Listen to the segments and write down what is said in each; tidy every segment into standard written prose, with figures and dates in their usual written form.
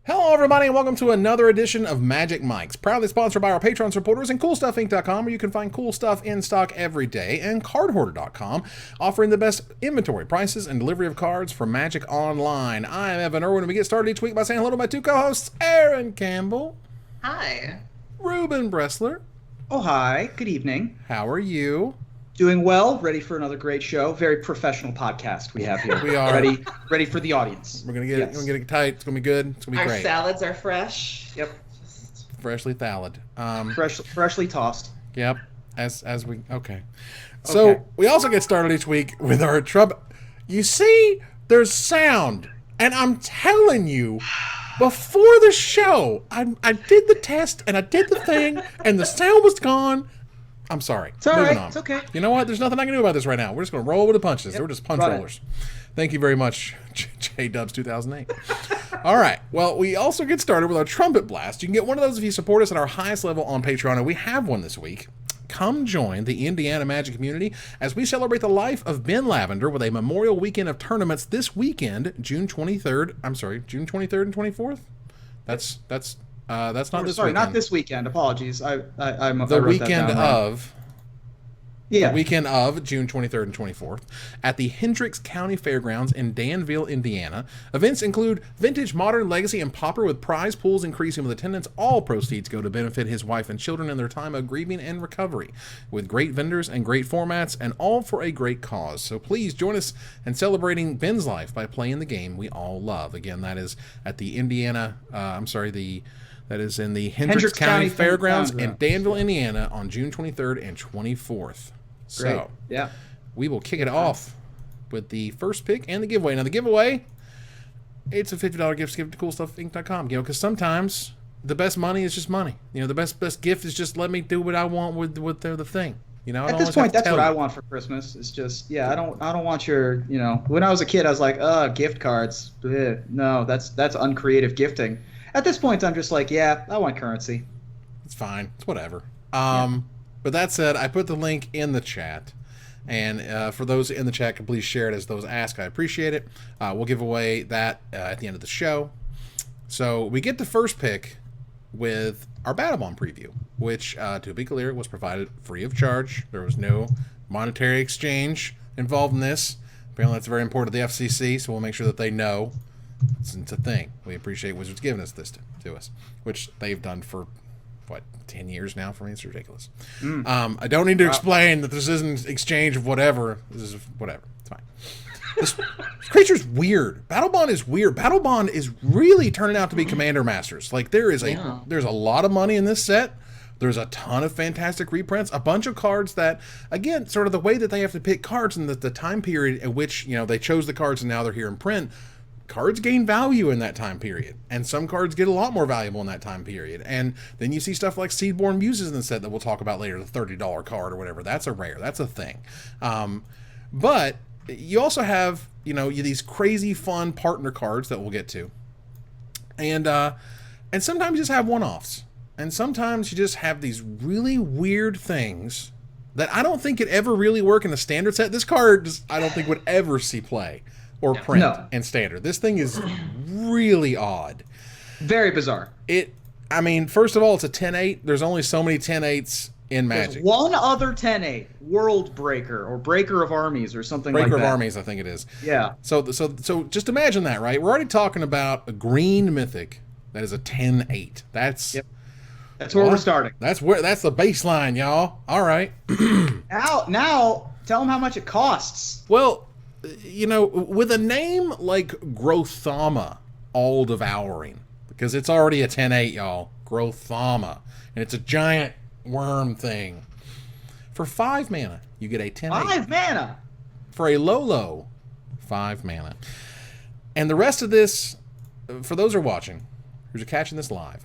Hello, everybody, and welcome to another edition of Magic Mics, proudly sponsored by our Patreon supporters and CoolStuffInc.com, where you can find cool stuff in stock every day, and CardHoarder.com, offering the best inventory, prices, and delivery of cards for Magic Online. I am Evan Irwin, and we get started each week by saying hello to my two co-hosts, Aaron Campbell. Hi. Ruben Bressler. Oh, hi. Good evening. How are you? Doing well. Ready for another great show. Very professional podcast we have here. We are. Ready for the audience. We're going to get it tight. It's going to be good. It's going to be Our great. salads are fresh. Yep. Freshly thawed. Freshly tossed. Yep. As we... Okay. So, we also get started each week with our trumpet. You see, there's sound. And I'm telling you, before the show, I did the test, and I did the thing, and the sound was gone. I'm sorry. It's all Moving right. on. It's okay. You know what? There's nothing I can do about this right now. We're just going to roll with the punches. Yep. We're just punch Run it. rollers. Thank you very much, J-Dubs 2008. All right. Well, we also get started with our trumpet blast. You can get one of those if you support us at our highest level on Patreon, and we have one this week. Come join the Indiana Magic community as we celebrate the life of Ben Lavender with a memorial weekend of tournaments this weekend, June 23rd and 24th. That's not this Sorry, weekend. not this weekend. Apologies. I wrote The weekend that down wrong. of... Yeah. The weekend of June 23rd and 24th at the Hendricks County Fairgrounds in Danville, Indiana. Events include Vintage, Modern, Legacy, and Pauper with prize pools increasing with attendance. All proceeds go to benefit his wife and children in their time of grieving and recovery, with great vendors and great formats, and all for a great cause. So please join us in celebrating Ben's life by playing the game we all love. Again, that is at the that is in the Hendricks County Fairgrounds in Danville, Indiana on June 23rd and 24th. Great. So, Yeah. we will kick it off with the first pick and the giveaway. Now, the giveaway, it's a $50 gift to give to CoolStuffInc.com. You know, because sometimes the best money is just money. You know, the best gift is just let me do what I want with the thing. You know, At this point, that's what I want for Christmas. It's just, I don't want your, when I was a kid, I was like, gift cards. Bleh. No, that's uncreative gifting. At this point, I'm just like, I want currency. It's fine. It's whatever. But that said, I put the link in the chat. And for those in the chat, can please share it as those ask. I appreciate it. We'll give away that at the end of the show. So we get the first pick with our Battlebond preview, which, to be clear, was provided free of charge. There was no monetary exchange involved in this. Apparently that's very important to the FCC, so we'll make sure that they know it's a thing. We appreciate Wizards giving us this to us, which they've done for 10 years now for me. It's ridiculous. I don't need to explain that this isn't exchange of whatever. This is whatever. It's fine. This creature's weird. Battlebond is weird. Battlebond is really turning out to be Commander Masters. Like there's a lot of money in this set. There's a ton of fantastic reprints, a bunch of cards that, again, sort of the way that they have to pick cards and the time period at which, they chose the cards and now they're here in print. Cards gain value in that time period, and some cards get a lot more valuable in that time period. And then you see stuff like Seedborn Muses in the set that we'll talk about later, the $30 card or whatever. That's a rare. That's a thing. But you also have, these crazy fun partner cards that we'll get to. And sometimes you just have one-offs. And sometimes you just have these really weird things that I don't think could ever really work in a standard set. This card, I don't think would ever see play or print in standard. This thing is really odd. Very bizarre. First of all, it's a 10-8. There's only so many 10-8s in Magic. There's one other 10-8, World Breaker, or Breaker of Armies, or something like that. Breaker of Armies, I think it is. Yeah. So just imagine that, right? We're already talking about a green mythic that is a 10-8. That's where we're starting. That's the baseline, y'all. All right. Now, tell them how much it costs. Well, with a name like Grothama, All-Devouring, because it's already a 10-8, y'all. Grothama. And it's a giant worm thing. For 5 mana, you get a 10-8. 5 mana? For a low, 5 mana. And the rest of this, for those who are watching, who's catching this live,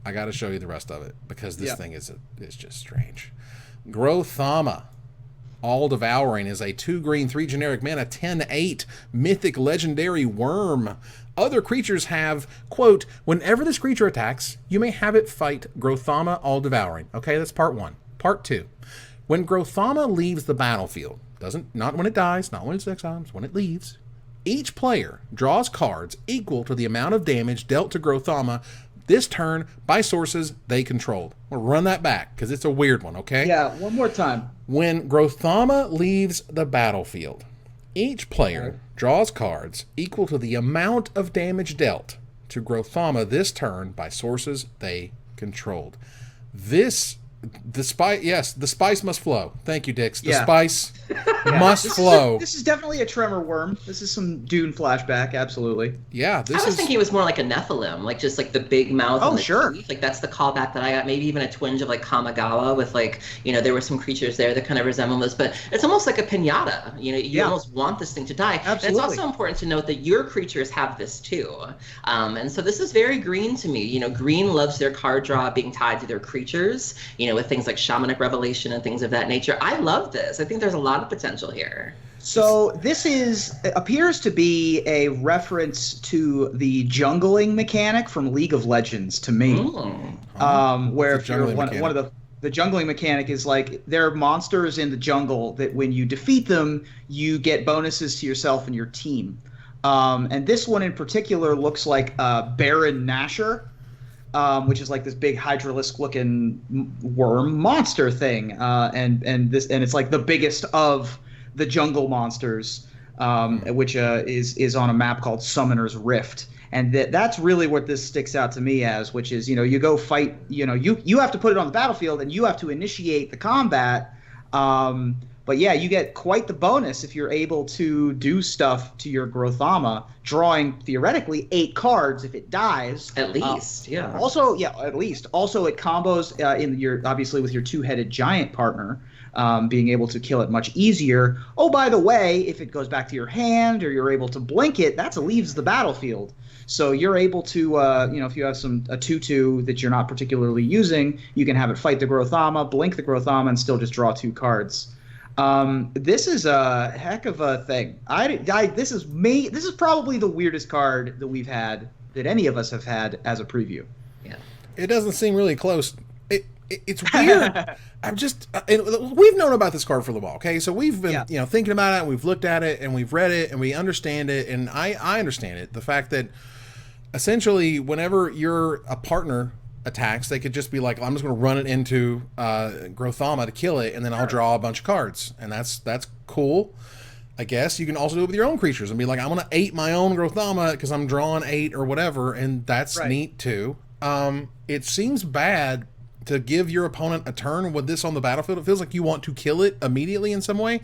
I got to show you the rest of it, because this thing is just strange. Grothama, All-Devouring, is a 2 green, 3 generic mana, 10-8 mythic legendary worm. Other creatures have, quote, whenever this creature attacks, you may have it fight Grothama All-Devouring. Okay, that's part 1. Part 2. When Grothama leaves the battlefield, not when it dies, not when it's exiled, when it leaves, Each player draws cards equal to the amount of damage dealt to Grothama this turn by sources they controlled. We'll run that back because it's a weird one, okay? Yeah, one more time. When Grothama leaves the battlefield, each player draws cards equal to the amount of damage dealt to Grothama this turn by sources they controlled. The spice must flow. Thank you, Dix. The spice must flow. This is definitely a Tremor worm. This is some Dune flashback, absolutely. Yeah, I was thinking it was more like a Nephilim, like just like the big mouth. Oh, and the sure. teeth. Like that's the callback that I got. Maybe even a twinge of like Kamigawa with like, there were some creatures there that kind of resemble this, but it's almost like a pinata. You almost want this thing to die. Absolutely. And it's also important to note that your creatures have this too. And so this is very green to me. Green loves their card draw being tied to their creatures, with things like Shamanic Revelation and things of that nature. I love this. I think there's a lot of potential here. So this appears to be a reference to the jungling mechanic from League of Legends to me. Where if you're one of the jungling mechanic is like there are monsters in the jungle that when you defeat them, you get bonuses to yourself and your team. And this one in particular looks like Baron Nashor. Which is like this big hydralisk-looking worm monster thing, and it's like the biggest of the jungle monsters, which is on a map called Summoner's Rift, and that's really what this sticks out to me as, which is you go fight, you have to put it on the battlefield and you have to initiate the combat. But yeah, you get quite the bonus if you're able to do stuff to your Grothama, drawing theoretically 8 cards if it dies. At least, yeah. Also, at least. Also, it combos obviously with your 2-headed giant partner, being able to kill it much easier. Oh, by the way, if it goes back to your hand or you're able to blink it, that leaves the battlefield. So you're able to, if you have a 2/2 that you're not particularly using, you can have it fight the Grothama, blink the Grothama, and still just draw 2 cards. This is a heck of a thing. This is probably the weirdest card that we've had, that any of us have had as a preview. Yeah. It doesn't seem really close. It's weird. We've known about this card for a little while, okay? So we've been, thinking about it, and we've looked at it, and we've read it, and we understand it, and I understand it. The fact that essentially whenever you're a partner attacks, they could just be like, I'm just going to run it into Grothama to kill it, and then I'll draw a bunch of cards, and that's cool. I guess you can also do it with your own creatures and be like, I'm going to 8 my own Grothama because I'm drawing 8 or whatever, and that's neat too. It seems bad to give your opponent a turn with this on the battlefield. It feels like you want to kill it immediately in some way,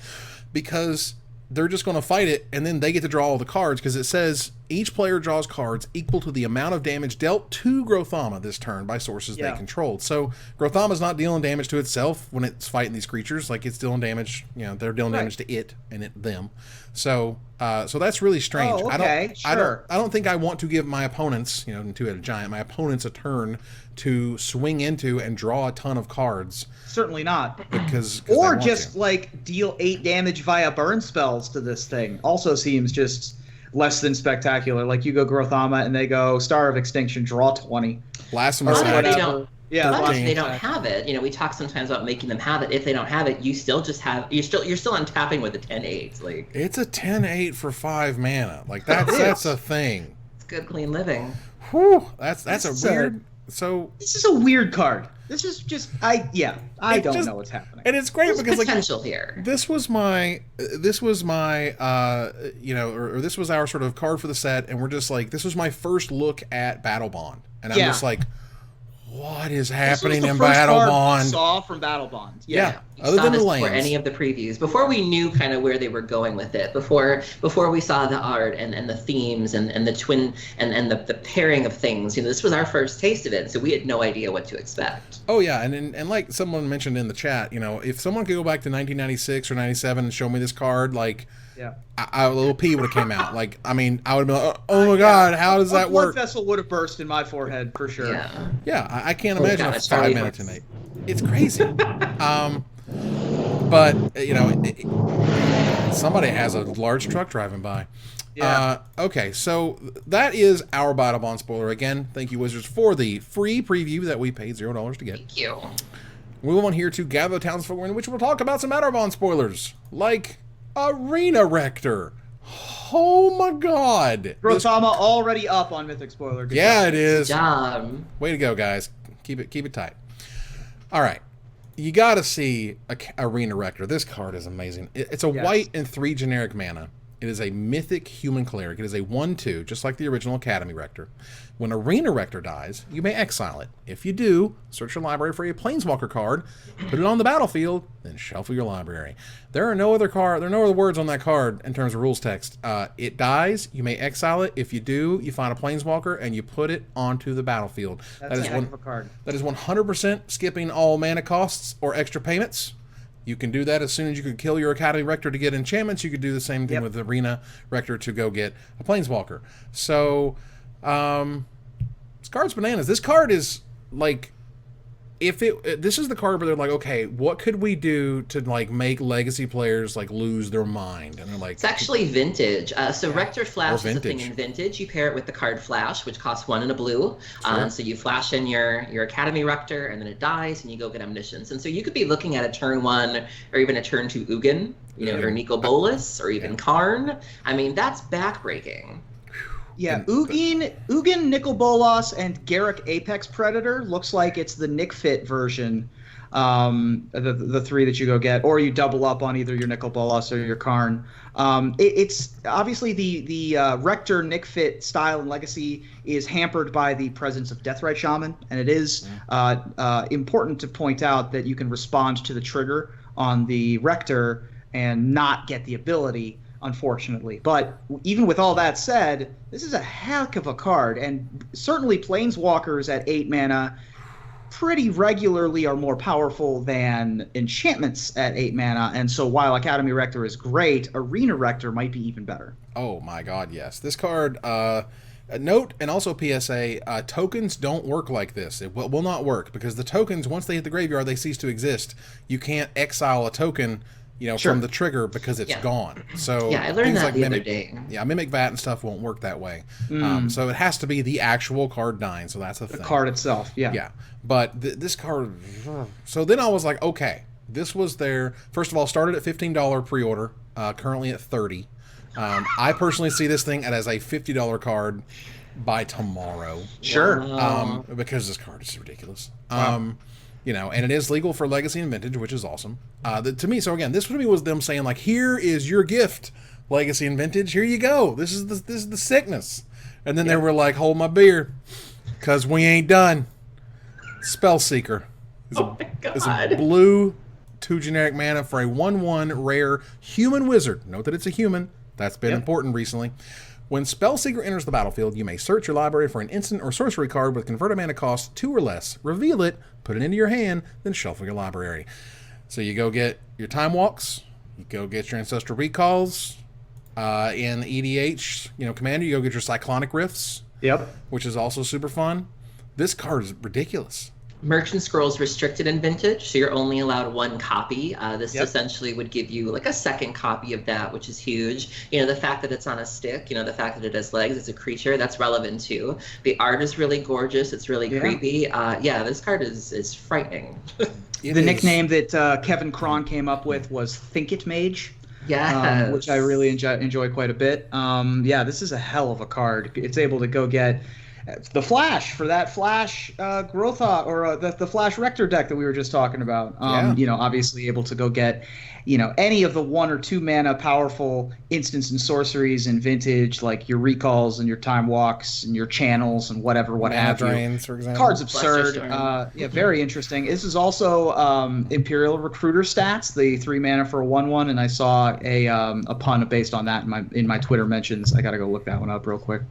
because they're just going to fight it, and then they get to draw all the cards, because it says each player draws cards equal to the amount of damage dealt to Grothama this turn by sources they controlled. So Grothama's not dealing damage to itself when it's fighting these creatures. Like, it's dealing damage, they're dealing damage to it and them. So that's really strange. Oh, okay. I don't think I want to give my opponents, two-headed giant, my opponents a turn to swing into and draw a ton of cards. Certainly not. Because or just like deal 8 damage via burn spells to this thing. Also seems just less than spectacular. Like, you go Grothama and they go Star of Extinction, draw 20. Blasphemous They Act. don't. Yeah, they don't have it. We talk sometimes about making them have it. If they don't have it, you still just have you're still untapping with a 10/8. Like, it's a 10/8 for 5 mana. Like, that's a thing. It's good clean living. Whew, that's a weird. So this is a weird card. This is just I don't know what's happening. And it's great There's because potential here. This was my this was our sort of card for the set, and we're just like, this was my first look at Battlebond, and I'm just like, what is happening in Battlebond? I saw from Battlebond. Yeah. Other than the lanes. Before any of the previews, before we knew kind of where they were going with it, before we saw the art and the themes and the twin and the pairing of things, this was our first taste of it, so we had no idea what to expect. Oh yeah, and like someone mentioned in the chat, if someone could go back to 1996 or 97 and show me this card, like, a little pee would have came out. Like, I mean, I would have been like, oh my god, how does that work? A blood vessel would have burst in my forehead for sure. Yeah, I can't imagine a 5 minute tonight. It's crazy. But somebody has a large truck driving by. Okay, so that is our Battlebond spoiler. Again, thank you, Wizards, for the free preview that we paid $0 to get. Thank you. We move on here to Gather the Townsfolk, in which we'll talk about some Battlebond spoilers, like Arena Rector, Oh my god. Grothama already up on Mythic Spoiler. Good Yeah, job. it is. Way to go, guys. Keep it tight. All right. You got to see Arena Rector. This card is amazing. It's a white and 3 generic mana. It is a mythic human cleric. It is a 1/2, just like the original Academy Rector. When Arena Rector dies, you may exile it. If you do, search your library for a Planeswalker card, put it on the battlefield, then shuffle your library. There are no other words on that card in terms of rules text. It dies, you may exile it. If you do, you find a Planeswalker and you put it onto the battlefield. That's a heck of a card. That is 100% skipping all mana costs or extra payments. You can do that as soon as you could kill your Academy Rector to get enchantments. You could do the same thing with Arena Rector to go get a Planeswalker. So, this card's bananas. This card is like, this is the card where they're like, okay, what could we do to like make Legacy players like lose their mind? And they're like, it's actually vintage. So Rector Flash is a thing in vintage. You pair it with the card Flash, which costs 1 and a blue. So you flash in your Academy Rector, and then it dies, and you go get Omniscience. And so you could be looking at a turn 1 or even a turn 2 Ugin, or Nico Bolas, or even Karn. I mean, that's backbreaking. Yeah, Ugin, Nicol Bolas, and Garruk Apex Predator looks like it's the Nick Fit version. The 3 that you go get, or you double up on either your Nicol Bolas or your Karn. It's obviously the Rector Nick Fit style and legacy is hampered by the presence of Deathrite Shaman, and it is important to point out that you can respond to the trigger on the Rector and not get the ability, unfortunately. But even with all that said, this is a heck of a card, and certainly Planeswalkers at 8 mana pretty regularly are more powerful than enchantments at 8 mana, and so while Academy Rector is great, Arena Rector might be even better. Oh my god, yes. This card, a note and also PSA, tokens don't work like this. It will not work, because the tokens, once they hit the graveyard, they cease to exist. You can't exile a token from the trigger because it's gone. So I learned that the other day. Yeah, Mimic Vat and stuff won't work that way. So it has to be the actual card dying. So that's the thing. The card itself, Yeah, but this card. So then I was like, okay, this was their first of all started at $15 pre-order. Currently at $30. I personally see this thing as a $50 card by tomorrow. Sure. Because this card is ridiculous. And it is legal for Legacy and Vintage, which is awesome. To me, so again, this to me was them saying like, here is your gift, Legacy and Vintage. Here you go. This is the sickness. And then they were like, hold my beer, because we ain't done. Spellseeker. It's a blue 2 generic mana for a 1/1 rare human wizard. Note that it's a human. That's been important recently. When Spellseeker enters the battlefield, you may search your library for an instant or sorcery card with converted mana cost 2 or less. Reveal it, put it into your hand, then shuffle your library. So you go get your Time Walks, you go get your Ancestral Recalls. In EDH, Commander, you go get your Cyclonic Rifts. Yep. Which is also super fun. This card is ridiculous. Merchant Scrolls restricted in Vintage, so you're only allowed 1 copy. This essentially would give you like a second copy of that, which is huge. The fact that it's on a stick, the fact that it has legs, it's a creature, that's relevant too. The art is really gorgeous, it's really creepy. This card is frightening. The nickname that Kevin Cron came up with was Think It Mage. Yes. Which I really enjoy quite a bit. This is a hell of a card. It's able to go get the Flash for that Flash Grothama or the Flash Rector deck that we were just talking about. Obviously able to go get any of the 1 or 2 mana powerful instants and sorceries in Vintage, like your Recalls and your Time Walks and your Channels and what have drains, you. for example. Card's absurd. Very interesting. This is also Imperial Recruiter stats, the 3 mana for a 1/1, and I saw a pun based on that in my Twitter mentions. I gotta go look that one up real quick.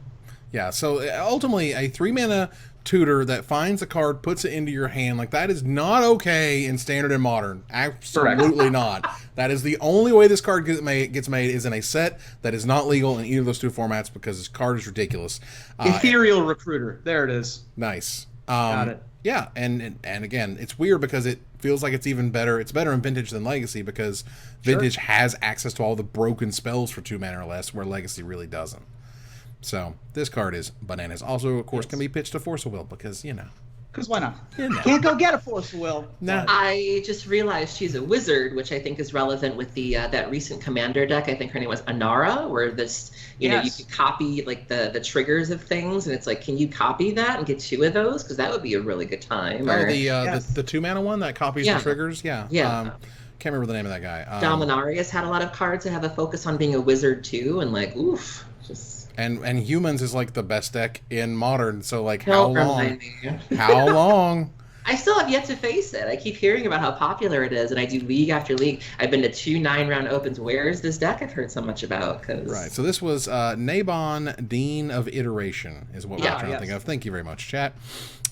Yeah, so ultimately, a 3 mana tutor that finds a card, puts it into your hand, like that is not okay in Standard and Modern. Absolutely not. That is the only way this card gets made is in a set that is not legal in either of those 2 formats, because this card is ridiculous. Ethereal Recruiter. There it is. Nice. Got it. Yeah, and again, it's weird because it feels like it's even better. It's better in Vintage than Legacy because Vintage has access to all the broken spells for 2 mana or less, where Legacy really doesn't. So this card is bananas. Also, of course, can be pitched to Force of Will because Because why not? You know. Can't go get a Force of Will. Nah. I just realized she's a wizard, which I think is relevant with the that recent commander deck. I think her name was Anara, where this, you know, you Yes. could copy like the triggers of things, and it's like, can you copy that and get 2 of those? Because that would be a really good time. Oh, Or the 2-mana one that copies Yeah. the triggers? Yeah. Yeah. Can't remember the name of that guy. Dominaria's had a lot of cards that have a focus on being a wizard too, and like, oof, just And humans is like the best deck in Modern, so like don't how long? remind me. How long? I still have yet to face it. I keep hearing about how popular it is, and I do league after league. I've been to 2 9-round opens. Where is this deck I've heard so much about? Right. So this was Nabon, Dean of Iteration, is what we're Yeah, trying yes. to think of. Thank you very much, chat.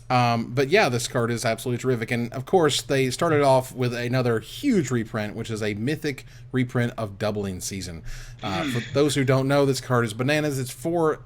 But yeah, this card is absolutely terrific. And of course, they started off with another huge reprint, which is a mythic reprint of Doubling Season. For those who don't know, this card is bananas. It's 4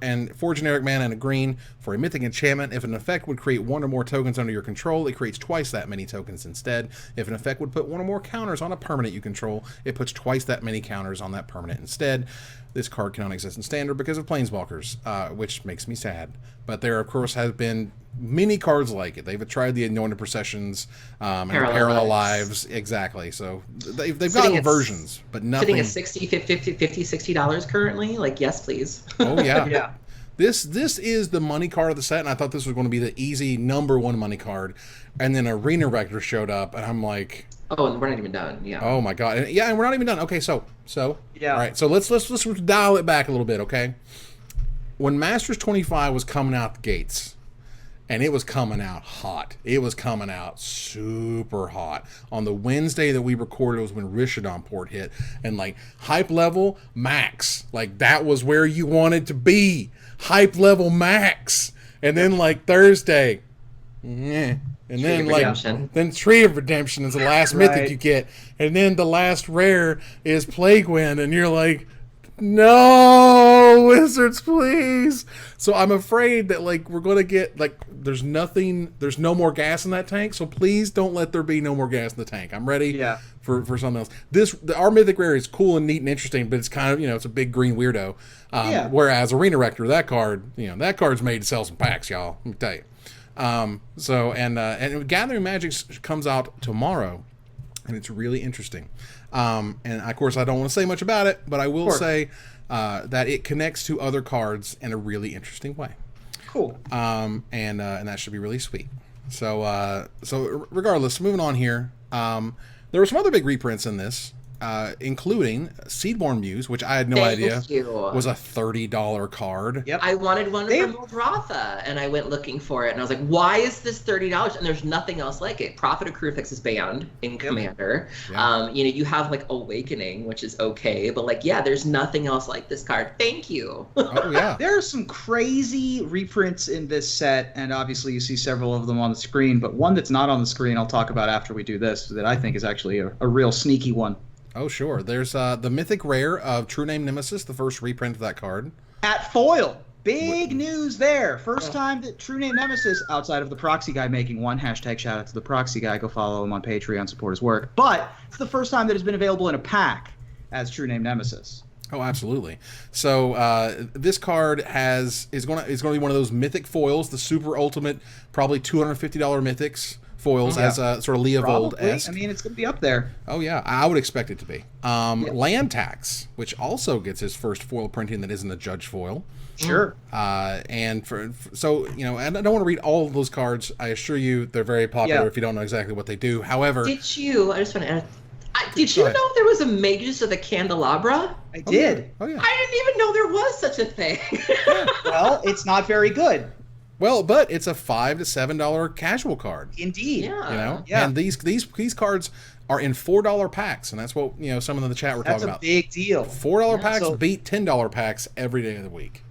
generic mana and a green for a mythic enchantment. If an effect would create 1 or more tokens under your control, it creates twice that many tokens instead. If an effect would put 1 or more counters on a permanent you control, it puts twice that many counters on that permanent instead. This card cannot exist in Standard because of Planeswalkers, which makes me sad. But there, of course, has been many cards like it. They've tried the Anointed Processions and Parallel Lives. Exactly. So they've gotten versions, but nothing. Sitting at $50, $60 currently? Like, yes, please. Oh, yeah. Yeah. This is the money card of the set, and I thought this was going to be the easy #1 money card. And then Arena Rector showed up, and I'm like... Oh, and we're not even done. Yeah. Oh, my God. And we're not even done. Okay, so... Yeah. All right, so let's dial it back a little bit, okay? When Masters 25 was coming out the gates, and it was coming out hot. It was coming out super hot. On the Wednesday that we recorded was when Rishodon port hit, and like hype level max. Like that was where you wanted to be. Hype level max. And then like Thursday, and then then Tree of Redemption is the last mythic you get, and then the last rare is Plague Wind, and you're like, no, Wizards, please. So I'm afraid that like we're gonna get like there's no more gas in that tank. So please don't let there be no more gas in the tank. I'm ready for something else. Our mythic rare is cool and neat and interesting, but it's kind of it's a big green weirdo. Whereas Arena Rector, that card's made to sell some packs, y'all. Let me tell you. And Gathering Magic comes out tomorrow, and it's really interesting. And of course, I don't want to say much about it, but I will say that it connects to other cards in a really interesting way. Cool. And that should be really sweet. So regardless, moving on here, there were some other big reprints in this. Including Seedborn Muse, which I had no idea was a $30 card. Yep. I wanted one from Grothama, and I went looking for it, and I was like, why is this $30? And there's nothing else like it. Prophet of Crucifix is banned in Commander. Yep. You have like Awakening, which is okay, but like, there's nothing else like this card. Thank you. Oh, yeah. There are some crazy reprints in this set, and obviously you see several of them on the screen, but one that's not on the screen I'll talk about after we do this that I think is actually a real sneaky one. Oh, sure. There's the mythic rare of True Name Nemesis, the first reprint of that card. At foil. Big news there. First time that True Name Nemesis, outside of the Proxy Guy making one, hashtag shout out to the Proxy Guy, go follow him on Patreon, support his work. But it's the first time that it's been available in a pack as True Name Nemesis. Oh, absolutely. So this card is going to be one of those mythic foils, the super ultimate, probably $250 mythics. Foils as a sort of Leovold-esque. I mean, it's going to be up there. Oh, yeah. I would expect it to be. Land Tax, which also gets his first foil printing that isn't a Judge foil. Sure. And so, and I don't want to read all of those cards. I assure you they're very popular if you don't know exactly what they do. However... I just want to add... Did you know there was a Magus of the Candelabra? I did. Oh, yeah. I didn't even know there was such a thing. Well, it's not very good. Well, but it's a $5 to $7 casual card. Indeed. Yeah. And these cards are in $4 packs, and that's what some of the chat were talking about. That's a big deal. $4 packs beat $10 packs every day of the week.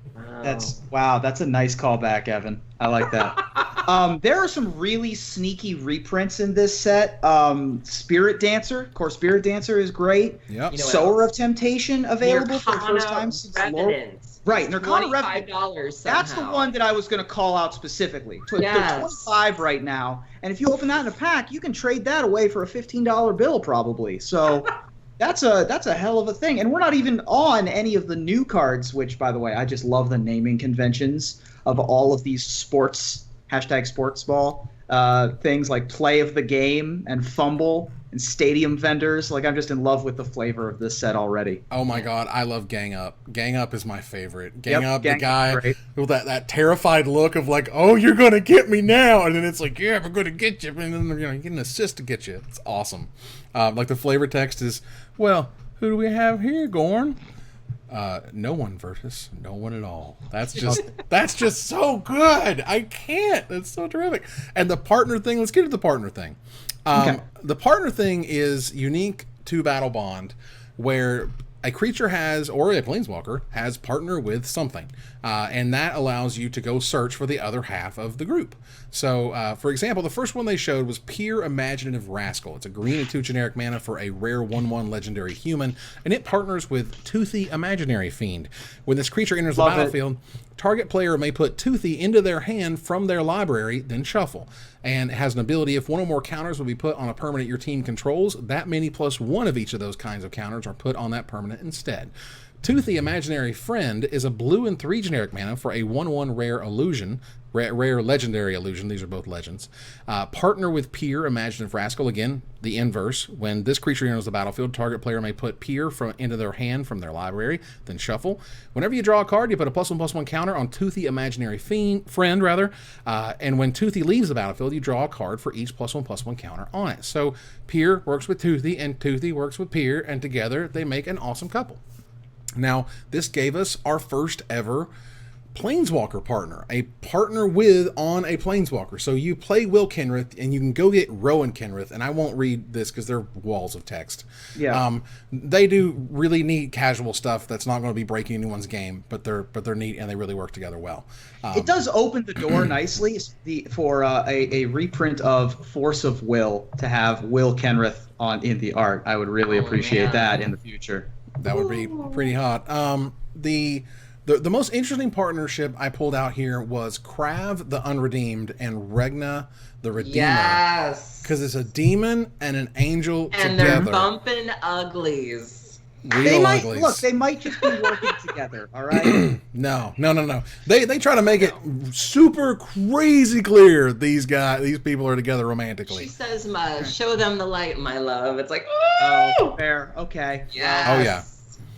Wow. That's a nice callback, Evan. I like that. There are some really sneaky reprints in this set. Spirit Dancer, of course. Spirit Dancer is great. Yep. Sower of Temptation available for the first time since Revenant. Right, Nirkana Revenant. $25 That's the one that I was going to call out specifically. They're 25 right now, and if you open that in a pack, you can trade that away for a $15 bill probably. So that's a hell of a thing. And we're not even on any of the new cards, which, by the way, I just love the naming conventions of all of these sports #sportsball. things like play of the game and fumble and stadium vendors. Like, I'm just in love with the flavor of this set already. Oh my god, I love Gang Up. Gang Up is my favorite. Gang Up, Gang the guy Up's great. with that terrified look of like, oh, you're gonna get me now, and then it's like, yeah, we're gonna get you, and then you get an assist to get you. It's awesome. Like the flavor text is, well, who do we have here, Gorn? No one, Virtus. No one at all. That's just so good. I can't. That's so terrific. And the partner thing. Let's get to the partner thing. Okay. The partner thing is unique to Battlebond, where a creature has, or a planeswalker has, partner with something, and that allows you to go search for the other half of the group. So, for example, the first one they showed was Pure Imaginative Rascal. It's a green and 2 generic mana for a rare 1/1 legendary human, and it partners with Toothy Imaginary Fiend. When this creature enters the battlefield, target player may put Toothy into their hand from their library, then shuffle. And it has an ability, if one or more counters will be put on a permanent your team controls, that many plus one of each of those kinds of counters are put on that permanent instead. Toothy Imaginary Friend is a blue and 3 generic mana for a 1/1 rare illusion, rare legendary illusion. These are both legends. Partner with Pure Imaginative Rascal. Again, the inverse. When this creature enters the battlefield, target player may put Pure into their hand from their library, then shuffle. Whenever you draw a card, you put a +1/+1 counter on Toothy Imaginary Friend, and when Toothy leaves the battlefield, you draw a card for each +1/+1 counter on it. So Pure works with Toothy, and Toothy works with Pure, and together they make an awesome couple. Now, this gave us our first ever Planeswalker partner, a partner on a Planeswalker. So you play Will Kenrith, and you can go get Rowan Kenrith, and I won't read this because they're walls of text. Yeah. They do really neat casual stuff that's not going to be breaking anyone's game, but they're neat, and they really work together well. It does open the door nicely for a reprint of Force of Will to have Will Kenrith in the art. I would really appreciate that in the future. That would be pretty hot. The most interesting partnership I pulled out here was Krav the Unredeemed and Regna the Redeemer. Yes. Because it's a demon and an angel and together. they're bumping uglies. They might just be working together, all right? No. They try to make it super crazy clear these people are together romantically. She says, show them the light, my love. It's like, oh, fair. Okay. Yes. Oh, yeah.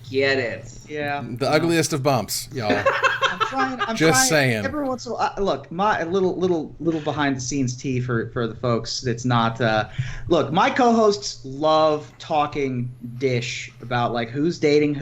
Get it. Yeah. The ugliest of bumps, y'all. I'm just trying. saying. Every once in a while, look, my little behind the scenes tea for the folks. It's not. Look, my co-hosts love talking dish about like who's dating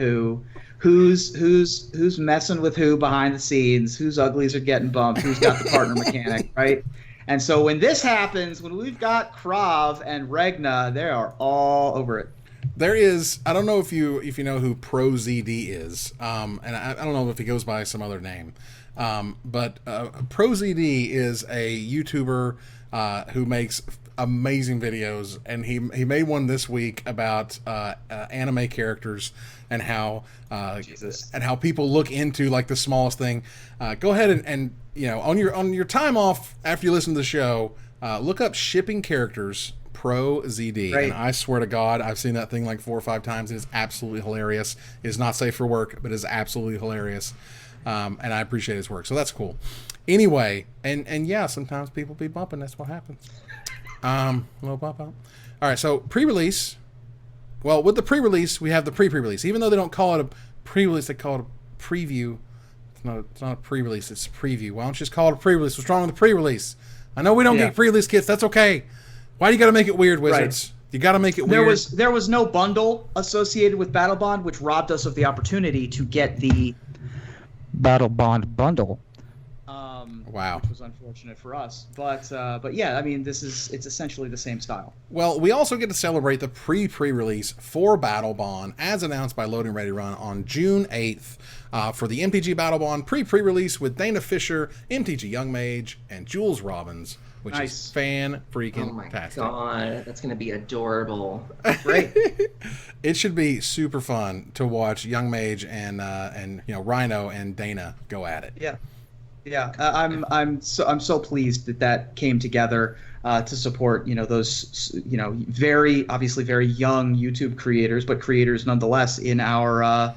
who's messing with who behind the scenes, whose uglies are getting bumped, who's got the partner mechanic, right? And so when this happens, when we've got Krav and Regna, they are all over it. There is, I don't know if you know who ProZD is, and I don't know if he goes by some other name, but ProZD is a YouTuber who makes amazing videos, and he made one this week about anime characters and how people look into like the smallest thing. Go ahead and on your time off after you listen to the show, look up shipping characters. ProZD, right. And I swear to God, I've seen that thing like 4 or 5 times. It is absolutely hilarious. It is not safe for work, but it is absolutely hilarious, and I appreciate his work. So that's cool. Anyway, and yeah, sometimes people be bumping. That's what happens. A little bump out. All right, so pre-release. Well, with the pre-release, we have the pre-release. Even though they don't call it a pre-release, they call it a preview. It's not a pre-release. It's a preview. Why don't you just call it a pre-release? What's wrong with the pre-release? I know we don't get pre-release kits. That's okay. Why do you got to make it weird, Wizards? Right. You got to make it weird. There was no bundle associated with Battlebond, which robbed us of the opportunity to get the Battlebond bundle. Wow, which was unfortunate for us. But yeah, I mean, it's essentially the same style. Well, we also get to celebrate the pre-release for Battlebond, as announced by Loading Ready Run on June 8th for the MTG Battlebond pre-release with Dana Fisher, MTG Young Mage, and Jules Robbins. Which is fan-freaking-tastic. Oh my god, that's going to be adorable. Great. It should be super fun to watch Young Mage and Rhino and Dana go at it. Yeah. I'm so pleased that came together to support those very obviously very young YouTube creators, but creators nonetheless in our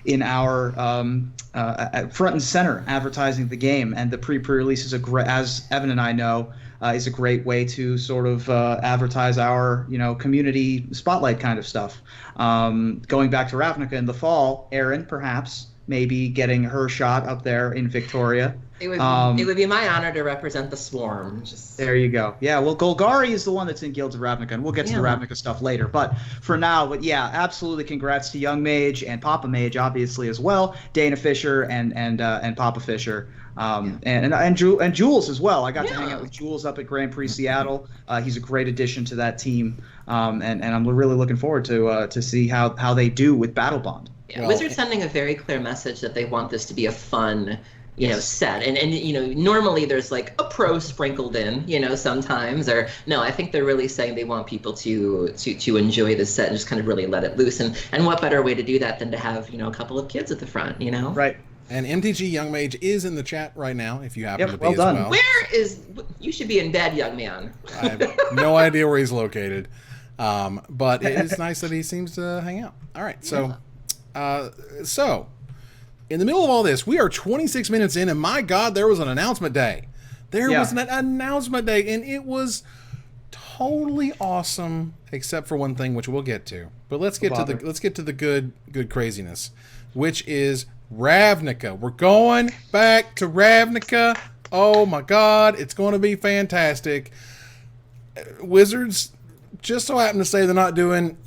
in our front and center advertising the game. And the pre-release is as Evan and I know, is a great way to sort of advertise our, community spotlight kind of stuff. Going back to Ravnica in the fall, Erin perhaps maybe getting her shot up there in Victoria. It would be my honor to represent the Swarm. There you go. Yeah, well, Golgari is the one that's in Guilds of Ravnica, and we'll get to the Ravnica stuff later. But for now, absolutely congrats to Young Mage and Papa Mage, obviously, as well. Dana Fisher and Papa Fisher. And Jules as well. I got to hang out with Jules up at Grand Prix Seattle. He's a great addition to that team, and I'm really looking forward to see how they do with Battlebond. Yeah, well, Wizards sending a very clear message that they want this to be a fun, set, and normally there's like a pro sprinkled in, sometimes, or no, I think they're really saying they want people to enjoy this set and just kind of really let it loose, and what better way to do that than to have a couple of kids at the front, Right. And MTG Young Mage is in the chat right now if you happen to be well done. as well. Where you should be in bed, young man. I have no idea where he's located, but it is nice that he seems to hang out. All right, so in the middle of all this, we are 26 minutes in, and my God, there was an announcement day. There was an announcement day, and it was totally awesome, except for one thing, which we'll get to. But let's get to the good craziness, which is Ravnica. We're going back to Ravnica. Oh my God, it's going to be fantastic. Wizards just so happen to say they're not doing,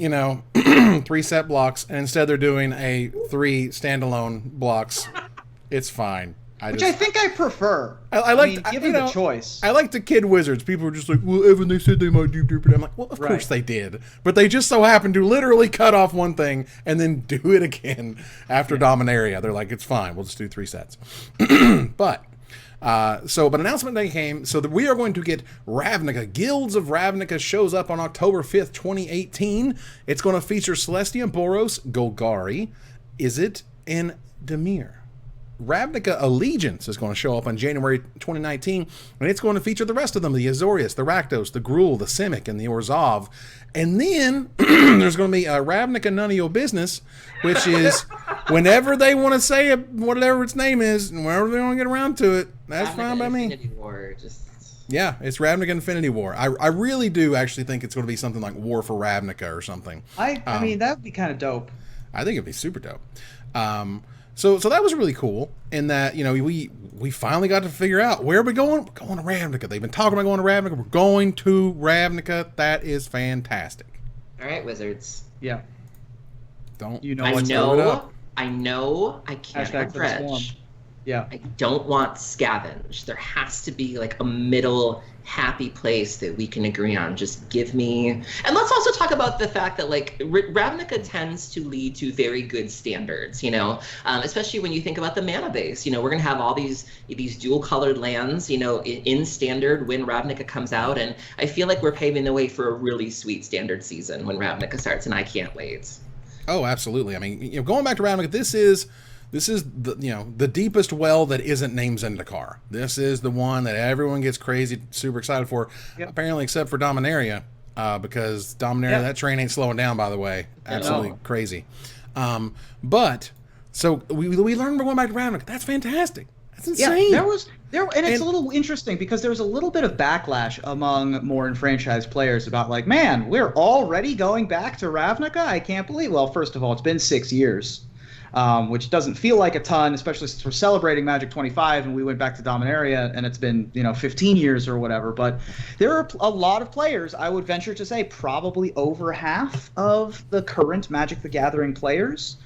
3 set blocks, and instead they're doing 3 standalone blocks. It's fine. I think I prefer. I like, given the choice. I like to kid Wizards. People are just like, well, Evan, they said they might do different. I'm like, well, of course they did. But they just so happened to literally cut off one thing and then do it again after Dominaria. They're like, it's fine. We'll just do 3 sets. But announcement day came, so that we are going to get Ravnica. Guilds of Ravnica shows up on October 5th, 2018. It's going to feature Celestia, Boros, Golgari, Izzet, and Dimir. Ravnica Allegiance is going to show up on January 2019, and it's going to feature the rest of them, the Azorius, the Rakdos, the Gruul, the Simic, and the Orzhov. And then there's going to be Ravnica None Yo Business, which is whenever they want to say whatever its name is, and whenever they want to get around to it, that's Ravnica fine by me. Infinity War, Yeah, it's Ravnica Infinity War. I really do actually think it's going to be something like War for Ravnica or something. I mean, that would be kind of dope. I think it'd be super dope. So that was really cool in that, we finally got to figure out where are we going? We're going to Ravnica. They've been talking about going to Ravnica. We're going to Ravnica. That is fantastic. All right, Wizards. Yeah. Don't you know? I know. I can't stretch. Yeah. I don't want scavenge. There has to be like a middle happy place that we can agree on. Just give me. And let's also talk about the fact that like Ravnica tends to lead to very good standards, especially when you think about the mana base. We're going to have all these dual colored lands, in standard when Ravnica comes out. And I feel like we're paving the way for a really sweet standard season when Ravnica starts, and I can't wait. Oh, absolutely. I mean, going back to Ravnica, this is the deepest well that isn't named Zendikar. This is the one that everyone gets crazy, super excited for. Yep. Apparently, except for Dominaria, because Dominaria, that train ain't slowing down. By the way, absolutely crazy. But so we learned we're going back to Ravnica. That's fantastic. That's insane. Yeah, and it's a little interesting because there was a little bit of backlash among more enfranchised players about like, man, we're already going back to Ravnica. I can't believe. Well, first of all, it's been 6 years. Which doesn't feel like a ton, especially since we're celebrating Magic 25 and we went back to Dominaria and it's been 15 years or whatever. But there are a lot of players, I would venture to say probably over half of the current Magic the Gathering players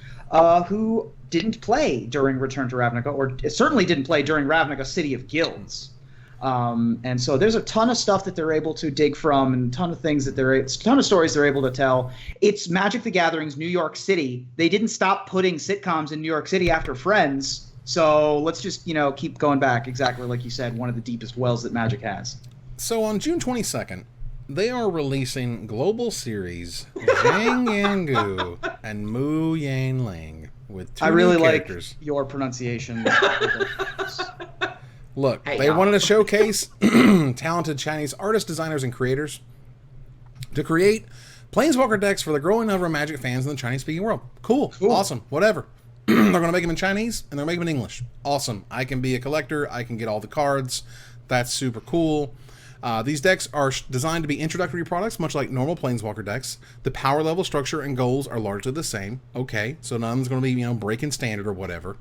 who didn't play during Return to Ravnica, or certainly didn't play during Ravnica City of Guilds. And so there's a ton of stuff that they're able to dig from, and a ton of things that a ton of stories they're able to tell. It's Magic the Gathering's New York City. They didn't stop putting sitcoms in New York City after Friends. So let's just, keep going back. Exactly like you said, one of the deepest wells that Magic has. So on June 22nd, they are releasing Global Series Jiang Yanggu and Mu Yanling with 2 I really new characters. like your pronunciation. Look, hey, they wanted to showcase talented Chinese artists, designers, and creators to create Planeswalker decks for the growing number of Magic fans in the Chinese-speaking world. Cool. Awesome, whatever. They're going to make them in Chinese, and they're making them in English. Awesome. I can be a collector. I can get all the cards. That's super cool. These decks are designed to be introductory products, much like normal Planeswalker decks. The power level, structure, and goals are largely the same. Okay, so none's going to be, breaking standard or whatever.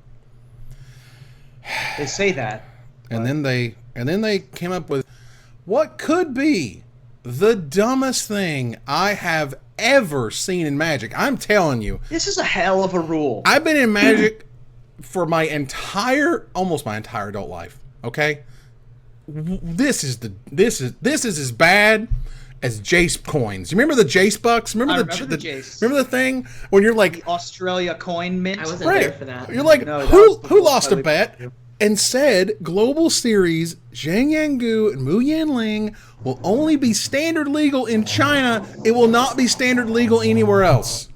They say that. And then they came up with what could be the dumbest thing I have ever seen in Magic. I'm telling you. This is a hell of a rule. I've been in Magic for almost my entire adult life. Okay? This is as bad as Jace coins. You remember the Jace bucks? Remember the Jace. Remember the thing when you're like the Australia coin mint? I wasn't there for that. You're like, no, who lost a bet and said Global Series Jiang Yanggu and Mu Yanling will only be standard legal in China. It will not be standard legal anywhere else.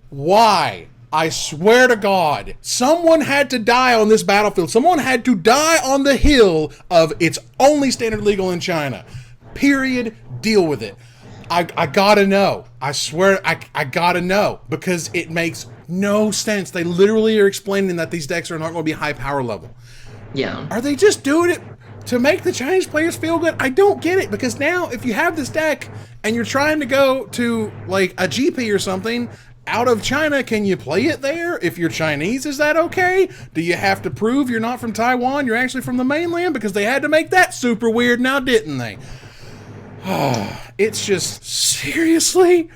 Why? I swear to God, someone had to die on this battlefield. Someone had to die on the hill of it's only standard legal in China. Period. Deal with it. I gotta know. I swear I gotta know because it makes no sense. They literally are explaining that these decks are not going to be high power level. Yeah. Are they just doing it to make the Chinese players feel good? I don't get it because now if you have this deck and you're trying to go to like a GP or something out of China, can you play it there? If you're Chinese, is that okay? Do you have to prove you're not from Taiwan, you're actually from the mainland? Because they had to make that super weird now, didn't they? It's just, seriously?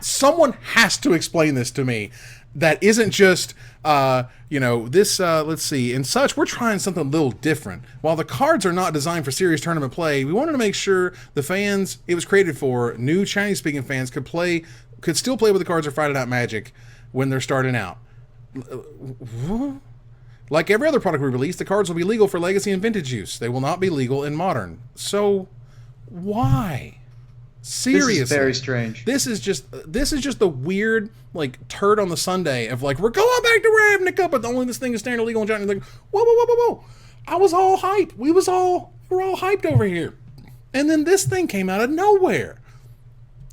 Someone has to explain this to me. That isn't just, let's see, and such, we're trying something a little different. While the cards are not designed for serious tournament play, we wanted to make sure the fans it was created for, new Chinese-speaking fans, could still play with the cards or Friday Night Magic when they're starting out. Like every other product we release, the cards will be legal for Legacy and Vintage use. They will not be legal in Modern. So, why? Seriously. This is very strange. This is just the weird, like, turd on the Sunday of, like, we're going back to Ravnica, but only this thing is standard legal in China. Like, whoa. I was all hyped. We're all hyped over here. And then this thing came out of nowhere.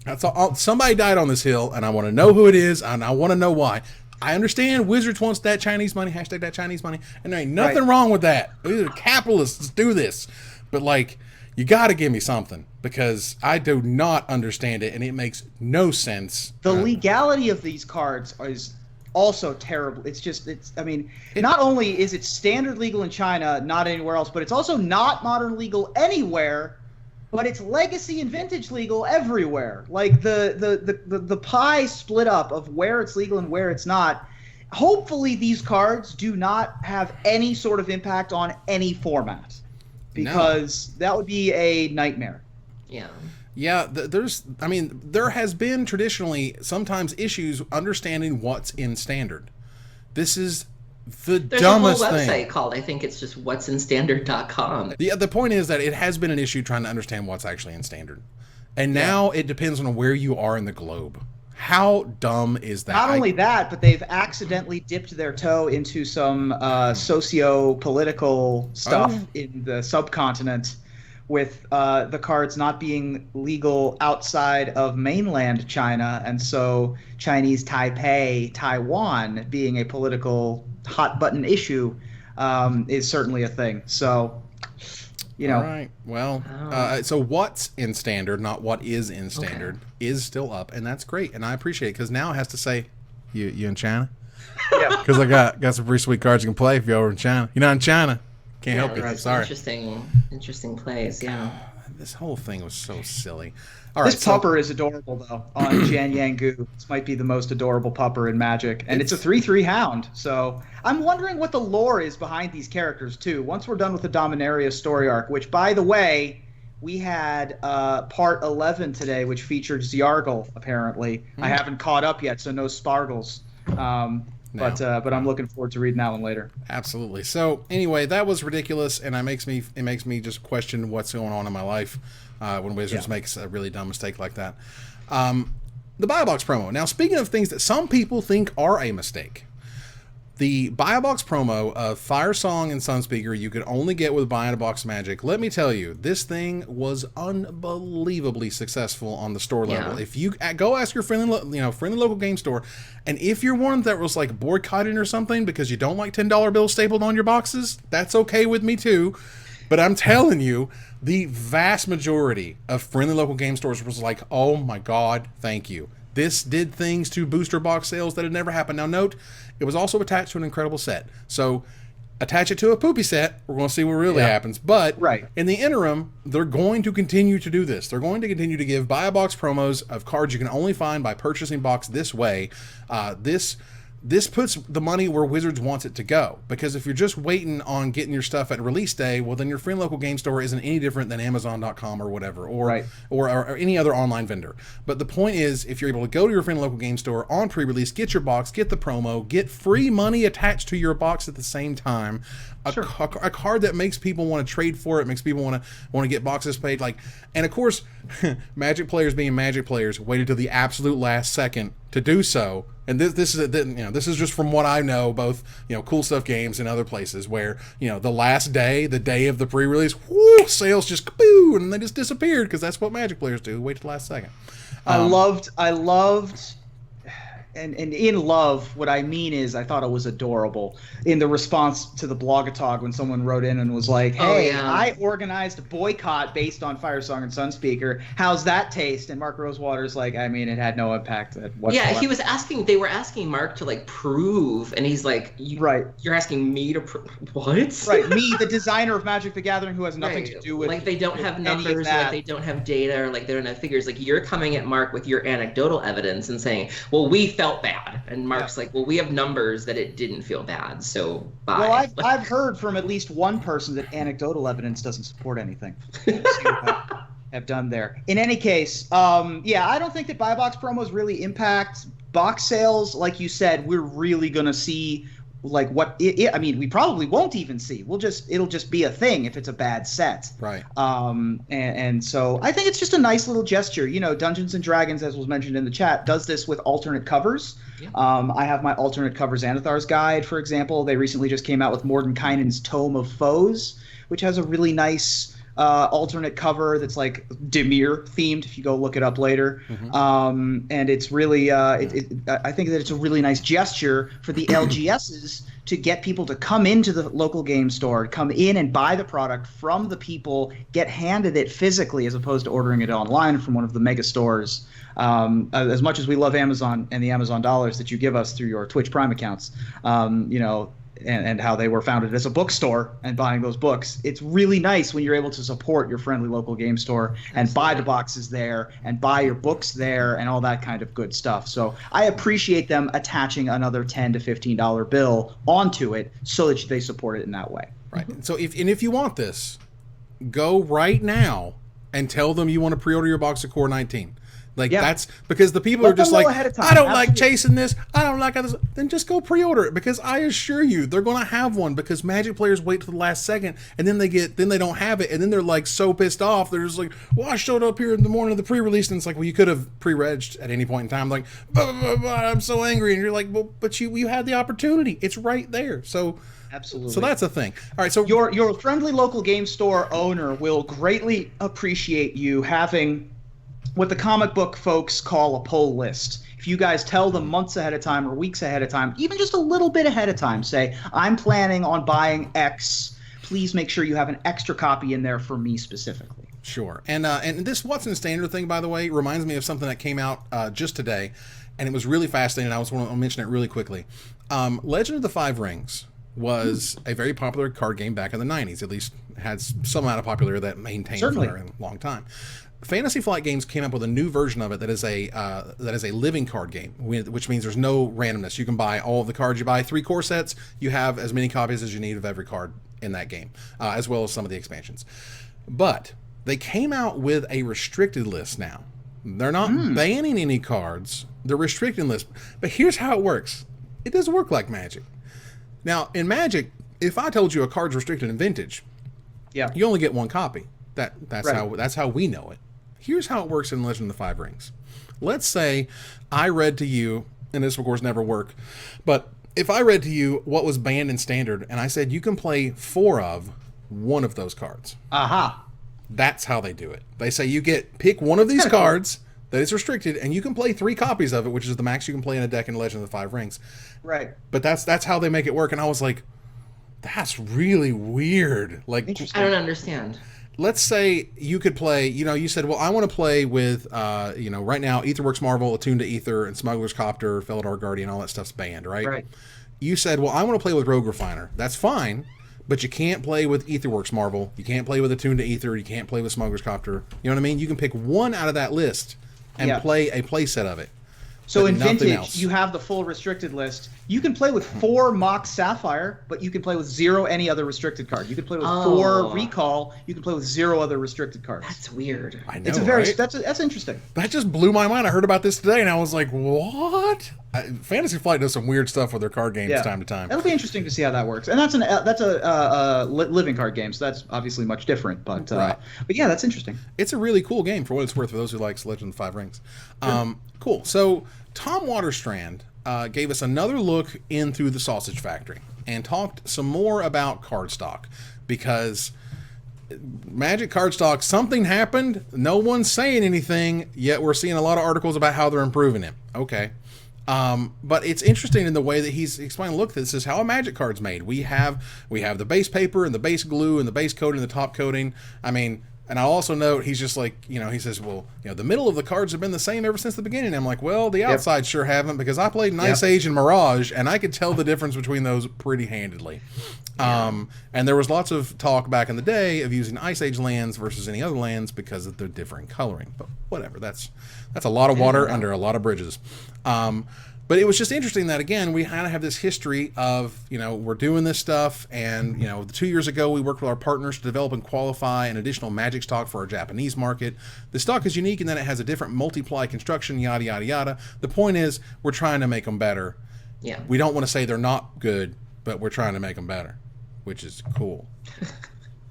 That's all. Somebody died on this hill, and I want to know who it is, and I want to know why. I understand Wizards wants that Chinese money, hashtag that Chinese money, and there ain't nothing wrong with that. These are capitalists. Let's do this. But, like, you got to give me something, because I do not understand it, and it makes no sense. The legality of these cards is also terrible. Not only is it standard legal in China, not anywhere else, but it's also not modern legal anywhere. But it's legacy and vintage legal everywhere. Like the pie split up of where it's legal and where it's not. Hopefully these cards do not have any sort of impact on any format. Because that would be a nightmare. Yeah. Yeah, there has been traditionally sometimes issues understanding what's in standard. This is the dumbest thing. There's a whole website called, I think it's just what'sinstandard.com. The point is that it has been an issue trying to understand what's actually in standard. And now it depends on where you are in the globe. How dumb is that? Not only that, but they've accidentally dipped their toe into some socio-political stuff in the subcontinent with the cards not being legal outside of mainland China, and so Chinese Taipei, Taiwan being a political hot-button issue is certainly a thing. So, All right. Well, so what's in standard, not what is in standard, is still up, and that's great, and I appreciate it, because now it has to say, you in China? Yeah. Because I got some pretty sweet cards you can play if you're over in China. You're not in China. Can't help you. Sorry. Interesting plays, yeah. This whole thing was so silly. This pupper is adorable, though, on Jiang Yanggu. This might be the most adorable pupper in Magic. And it's a 3/3 hound, so I'm wondering what the lore is behind these characters, too. Once we're done with the Dominaria story arc, which, by the way, we had part 11 today, which featured Zyargl, apparently. I haven't caught up yet, so no Spargles. But I'm looking forward to reading that one later. Absolutely. So anyway, that was ridiculous, and it makes me just question what's going on in my life when Wizards makes a really dumb mistake like that. The Buy Box promo. Now, speaking of things that some people think are a mistake, The buy a box promo of Fire Song and Sunspeaker you could only get with buying a box Magic. Let me tell you, this thing was unbelievably successful on the store level. If you go ask your friendly local game store, and if you're one that was like boycotting or something because you don't like $10 bills stapled on your boxes, that's okay with me too. But I'm telling you, the vast majority of friendly local game stores was like, oh my God, thank you. This did things to booster box sales that had never happened. Now note, it was also attached to an incredible set. So attach it to a poopy set, we're going to see what really happens. But in the interim, they're going to continue to do this. They're going to continue to give buy a box promos of cards you can only find by purchasing box this way. This puts the money where Wizards wants it to go. Because if you're just waiting on getting your stuff at release day, well, then your friend local game store isn't any different than Amazon.com or whatever, or any other online vendor. But the point is, if you're able to go to your friend local game store on pre-release, get your box, get the promo, get free money attached to your box at the same time, a card that makes people want to trade for it, makes people want to get boxes paid. And of course, Magic players being Magic players waited till the absolute last second to do so. And this is just from what I know, both Cool Stuff Games and other places where the last day, the day of the pre-release, sales just kaboo, and they just disappeared because that's what Magic players do. Wait till the last second. I loved, and in love, what I mean is I thought it was adorable in the response to the Blogatog when someone wrote in and was like, hey, I organized a boycott based on Firesong and Sunspeaker. How's that taste? And Mark Rosewater's like, I mean, it had no impact whatsoever. Yeah, they were asking Mark to prove, and he's like, you're asking me to prove what? Right, me, the designer of Magic the Gathering, who has nothing to do with they don't have numbers, they don't have data, or they don't have figures. You're coming at Mark with your anecdotal evidence and saying, well, we felt bad, and Mark's like, well, we have numbers that it didn't feel bad, so bye. Well, I've heard from at least one person that anecdotal evidence doesn't support anything. See what I've done there. In any case, I don't think that buy box promos really impact box sales. Like you said, we're really gonna see I mean, we probably won't even see. It'll just be a thing if it's a bad set. Right. And so I think it's just a nice little gesture. Dungeons and Dragons, as was mentioned in the chat, does this with alternate covers. Yeah. I have my alternate covers Anathar's Guide, for example. They recently just came out with Mordenkainen's Tome of Foes, which has a really nice alternate cover that's Dimir themed, if you go look it up later. Mm-hmm. And it's really I think that it's a really nice gesture for the LGSs to get people to come into the local game store, come in and buy the product from the people, get handed it physically as opposed to ordering it online from one of the mega stores. As much as we love Amazon and the Amazon dollars that you give us through your Twitch Prime accounts, and how they were founded as a bookstore and buying those books. It's really nice when you're able to support your friendly local game store and buy the boxes there and buy your books there and all that kind of good stuff. So I appreciate them attaching another $10 to $15 bill onto it so that they support it in that way. Right. So if you want this, go right now and tell them you want to pre-order your box of Core 19. That's because the people are just like, I don't like chasing this. I don't like this. Then just go pre-order it, because I assure you they're going to have one, because Magic players wait to the last second and then they don't have it. And then they're so pissed off. They're just like, well, I showed up here in the morning of the pre-release. And it's like, well, you could have pre-regged at any point in time. Blah, blah, blah, I'm so angry. And you're like, well, but you had the opportunity. It's right there. So absolutely. So that's a thing. All right. So your friendly local game store owner will greatly appreciate you having what the comic book folks call a pull list. If you guys tell them months ahead of time or weeks ahead of time, even just a little bit ahead of time, say, I'm planning on buying X, please make sure you have an extra copy in there for me specifically. Sure. And this Watson Standard thing, by the way, reminds me of something that came out just today, and it was really fascinating. I was want to mention it really quickly. Legend of the Five Rings was a very popular card game back in the 90s. At least had some amount of popularity that maintained for a long time. Fantasy Flight Games came up with a new version of it that is a living card game, which means there's no randomness. You can buy all of the cards. You buy 3 core sets, you have as many copies as you need of every card in that game, as well as some of the expansions. But they came out with a restricted list now. They're not banning any cards. They're restricting lists. But here's how it works. It doesn't work like Magic. Now, in Magic, if I told you a card's restricted in Vintage, you only get 1 copy. That's how we know it. Here's how it works in Legend of the Five Rings. Let's say I read to you, and this of course never worked, but if I read to you what was banned in Standard, and I said you can play 4 of one of those cards. Aha. That's how they do it. They say you pick one of these cards that is restricted, and you can play 3 copies of it, which is the max you can play in a deck in Legend of the Five Rings. Right. But that's how they make it work, and I was like, that's really weird. Like, Interesting. I don't understand. let's say you could play, you said, well, I want to play with, right now, Aetherworks Marvel, Attuned to Ether, and Smuggler's Copter, Felidar Guardian, all that stuff's banned, right? Right. You said, well, I want to play with Rogue Refiner. That's fine, but you can't play with Aetherworks Marvel. You can't play with Attuned to Ether. You can't play with Smuggler's Copter. You know what I mean? You can pick one out of that list and play a play set of it. So in nothing Vintage, else. you have the full restricted list. You can play with 4 Mox Sapphire, but you can play with 0 any other restricted card. You can play with 4 Recall. You can play with 0 other restricted cards. That's weird. I know, It's a very right? that's interesting. That just blew my mind. I heard about this today, and I was like, what? Fantasy Flight does some weird stuff with their card games time to time. It'll be interesting to see how that works. And that's a living card game, so that's obviously much different. But Right. but yeah, that's interesting. It's a really cool game for what it's worth for those who likes Legend of the Five Rings. Cool. So Tom Waterstrand gave us another look in through the Sausage Factory and talked some more about cardstock, because Magic cardstock, something happened. No one's saying anything yet. We're seeing a lot of articles about how they're improving it. Okay. But it's interesting in the way that he's explaining, look, this is how a Magic card's made. We have the base paper and the base glue and the base coating and the top coating. I mean, and I'll also note, he's just like, he says, well, the middle of the cards have been the same ever since the beginning. I'm like, well, the outside sure haven't, because I played Ice Age and Mirage, and I could tell the difference between those pretty handedly. And there was lots of talk back in the day of using Ice Age lands versus any other lands because of their differing coloring. But whatever, that's a lot of water under a lot of bridges. But it was just interesting that, again, we kind of have this history of, we're doing this stuff, and, 2 years ago we worked with our partners to develop and qualify an additional Magic stock for our Japanese market. The stock is unique in that it has a different multiply construction, yada, yada, yada. The point is, we're trying to make them better. Yeah. We don't want to say they're not good, but we're trying to make them better, which is cool.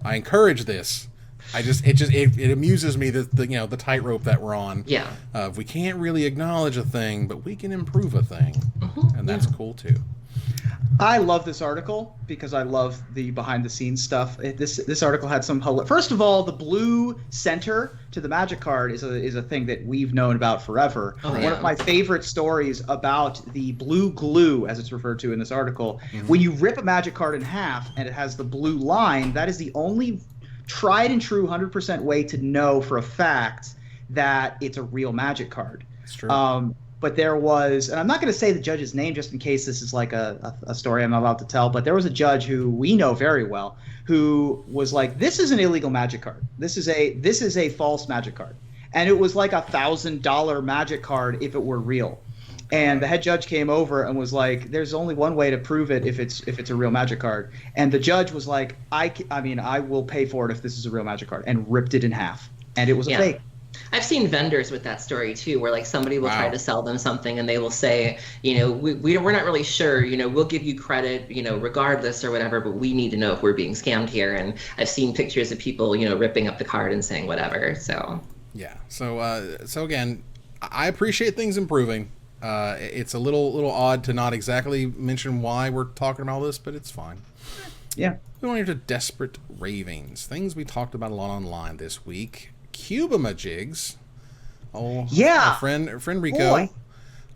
I encourage this. It amuses me that the tightrope that we're on. Yeah. We can't really acknowledge a thing, but we can improve a thing, and that's cool too. I love this article because I love the behind-the-scenes stuff. This article had some. First of all, the blue center to the Magic card is a thing that we've known about forever. One of my favorite stories about the blue glue, as it's referred to in this article, when you rip a Magic card in half and it has the blue line, that is the only tried and true 100% way to know for a fact that it's a real Magic card. It's true. But there was, and I'm not going to say the judge's name just in case this is like a story I'm not allowed to tell, but there was a judge who we know very well who was like, this is an illegal Magic card. This is a false Magic card. And it was like $1,000 Magic card if it were real. And the head judge came over and was like, there's only one way to prove it if it's a real Magic card. And the judge was like, I will pay for it if this is a real Magic card, and ripped it in half. And it was a fake. I've seen vendors with that story too, where like somebody will try to sell them something and they will say, we're not really sure, we'll give you credit, regardless or whatever, but we need to know if we're being scammed here. And I've seen pictures of people, ripping up the card and saying whatever. So yeah. So again, I appreciate things improving. It's a little odd to not exactly mention why we're talking about this, but it's fine. Yeah. We went into Desperate Ravings, things we talked about a lot online this week. Cubeamajigs. Oh, yeah. Our friend Rico. Boy.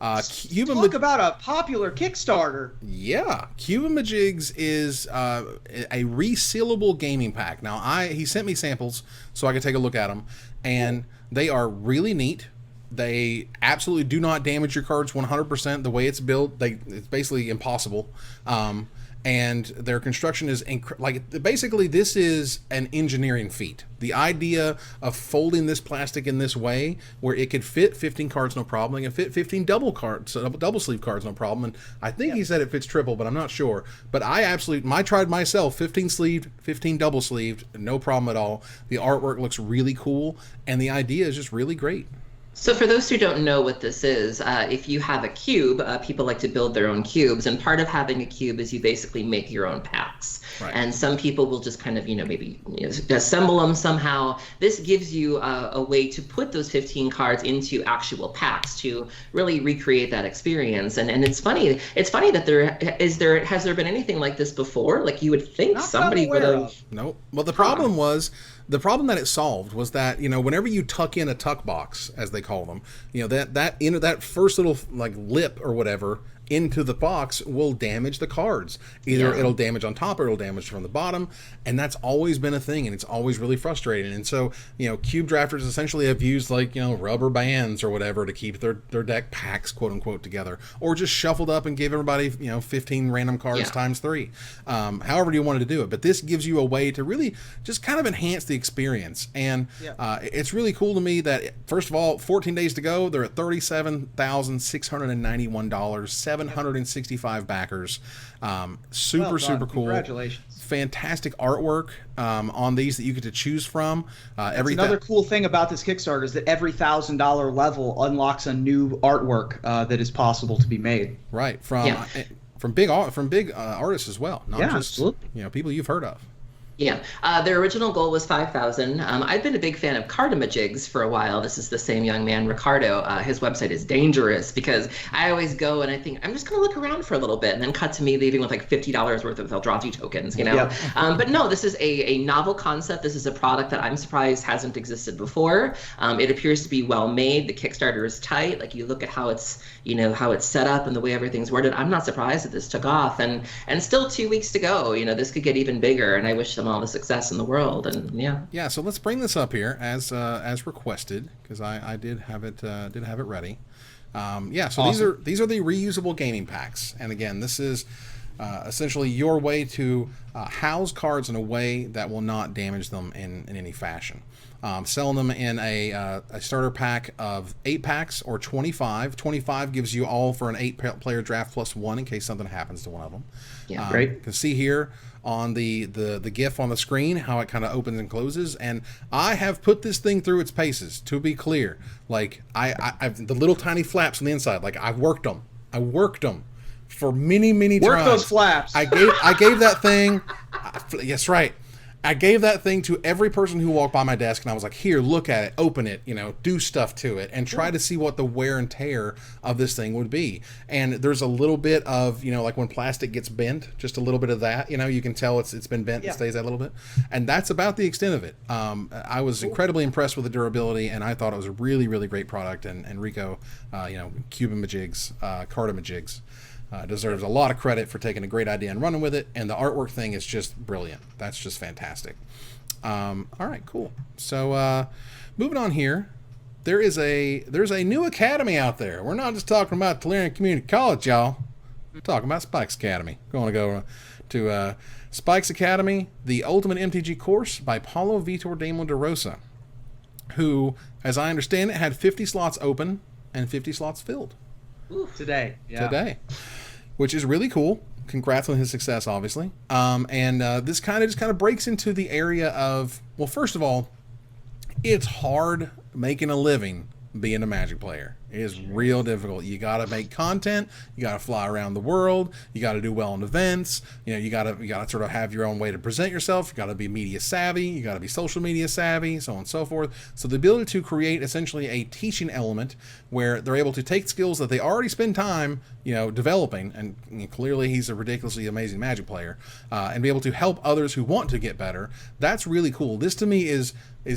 Talk about a popular Kickstarter. Yeah, Cubeamajigs is a resealable gaming pack. Now, he sent me samples so I could take a look at them, and they are really neat. They absolutely do not damage your cards 100%. The way it's built, it's basically impossible. And their construction is basically this is an engineering feat. The idea of folding this plastic in this way, where it could fit 15 cards no problem, and fit 15 double sleeve cards no problem. And I think he said it fits triple, but I'm not sure. But I tried myself, 15 sleeved, 15 double sleeved, no problem at all. The artwork looks really cool, and the idea is just really great. So for those who don't know what this is, if you have a cube, people like to build their own cubes, and part of having a cube is you basically make your own packs. Right. And some people will just kind of, maybe assemble them somehow. This gives you a way to put those 15 cards into actual packs to really recreate that experience. And it's funny. It's funny that has there been anything like this before? Like you would think somebody would have. Nope. Well, the problem that it solved was that, whenever you tuck in a tuck box, as they call them, that first little like lip or whatever into the box will damage the cards. Either it'll damage on top or it'll damage from the bottom, and that's always been a thing, and it's always really frustrating. And so, cube drafters essentially have used rubber bands or whatever to keep their deck packs, quote unquote, together, or just shuffled up and gave everybody 15 random cards times 3. However you wanted to do it, but this gives you a way to really just kind of enhance the experience. And it's really cool to me that, first of all, 14 days to go, they're at $37,691, 765 backers. Super cool. Congratulations. Fantastic artwork on these that you get to choose from. Another cool thing about this Kickstarter is that every $1,000 level unlocks a new artwork that is possible to be made. Right, from big artists as well, not just people you've heard of. Yeah, their original goal was 5,000. I've been a big fan of Cardamajigs for a while. This is the same young man, Ricardo. His website is dangerous because I always go and I think, I'm just going to look around for a little bit, and then cut to me leaving with like $50 worth of Eldrazi tokens, But no, this is a novel concept. This is a product that I'm surprised hasn't existed before. It appears to be well made. The Kickstarter is tight. Like, you look at how it's, how it's set up and the way everything's worded. I'm not surprised that this took off, and still 2 weeks to go. This could get even bigger, and I wish them all the success in the world. And so let's bring this up here as requested, because I did have it ready. Awesome. These are the reusable gaming packs, and again, this is essentially your way to house cards in a way that will not damage them in any fashion. Selling them in a starter pack of 8 packs or 25. 25 gives you all for an 8-player draft plus 1 in case something happens to one of them. Yeah, great. You can see here on the GIF on the screen how it kind of opens and closes, and I have put this thing through its paces, to be clear. Like, I've the little tiny flaps on the inside, like, I worked them for many times. Work those flaps. I gave that thing. Yes, right. I gave that thing to every person who walked by my desk, and I was like, here, look at it, open it, do stuff to it, and try to see what the wear and tear of this thing would be. And there's a little bit of, like when plastic gets bent, just a little bit of that, you can tell it's been bent and stays that little bit. And that's about the extent of it. I was incredibly impressed with the durability, and I thought it was a really, really great product. And Rico, Cubeamajigs, Cardamajigs, deserves a lot of credit for taking a great idea and running with it, and the artwork thing is just brilliant. That's just fantastic. All right, cool. So moving on here, there's a new academy out there. We're not just talking about Tolarian Community College, y'all. We're talking about Spike's Academy. Going to go to Spike's Academy, the Ultimate MTG course by Paulo Vitor Damon de Rosa, who, as I understand it, had 50 slots open and 50 slots filled. Today, which is really cool. Congrats on his success, obviously. And this kind of breaks into the area of, well, first of all, it's hard making a living being a Magic player. It is real difficult. You got to make content. You got to fly around the world. You got to do well in events. You got to sort of have your own way to present yourself. You got to be media savvy. You got to be social media savvy, so on and so forth. So the ability to create essentially a teaching element where they're able to take skills that they already spend time, developing, and clearly he's a ridiculously amazing Magic player, and be able to help others who want to get better. That's really cool. This to me is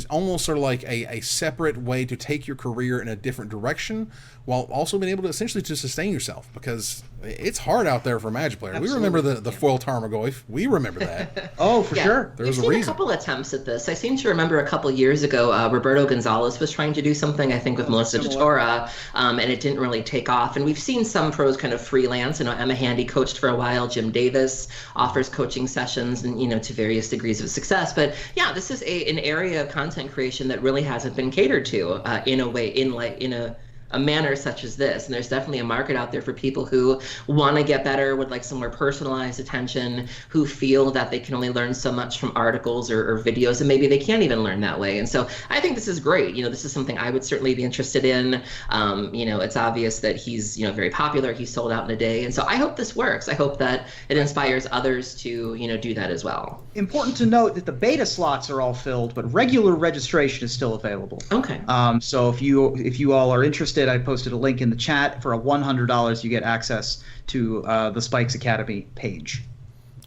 almost sort of like a separate way to take your career in a different direction, while also being able to essentially to sustain yourself, because it's hard out there for a Magic player. Absolutely. We remember the foil Tarmogoyf. We remember that. Oh, for sure. There was a reason. A couple attempts at this. I seem to remember a couple years ago, Roberto Gonzalez was trying to do something, I think, with Melissa DeTora, and it didn't really take off. And we've seen some pros kind of freelance. Emma Handy coached for a while. Jim Davis offers coaching sessions, and to various degrees of success. But yeah, this is an area of content creation that really hasn't been catered to in a way, in a a manner such as this. And there's definitely a market out there for people who want to get better, would like some more personalized attention, who feel that they can only learn so much from articles or videos, and maybe they can't even learn that way. And so I think this is great. This is something I would certainly be interested in. It's obvious that he's, very popular. He's sold out in a day. And so I hope this works. I hope that it inspires others to, do that as well. Important to note that the beta slots are all filled, but regular registration is still available. Okay. So if you all are interested, I posted a link in the chat. For a $100, you get access to the Spikes Academy page.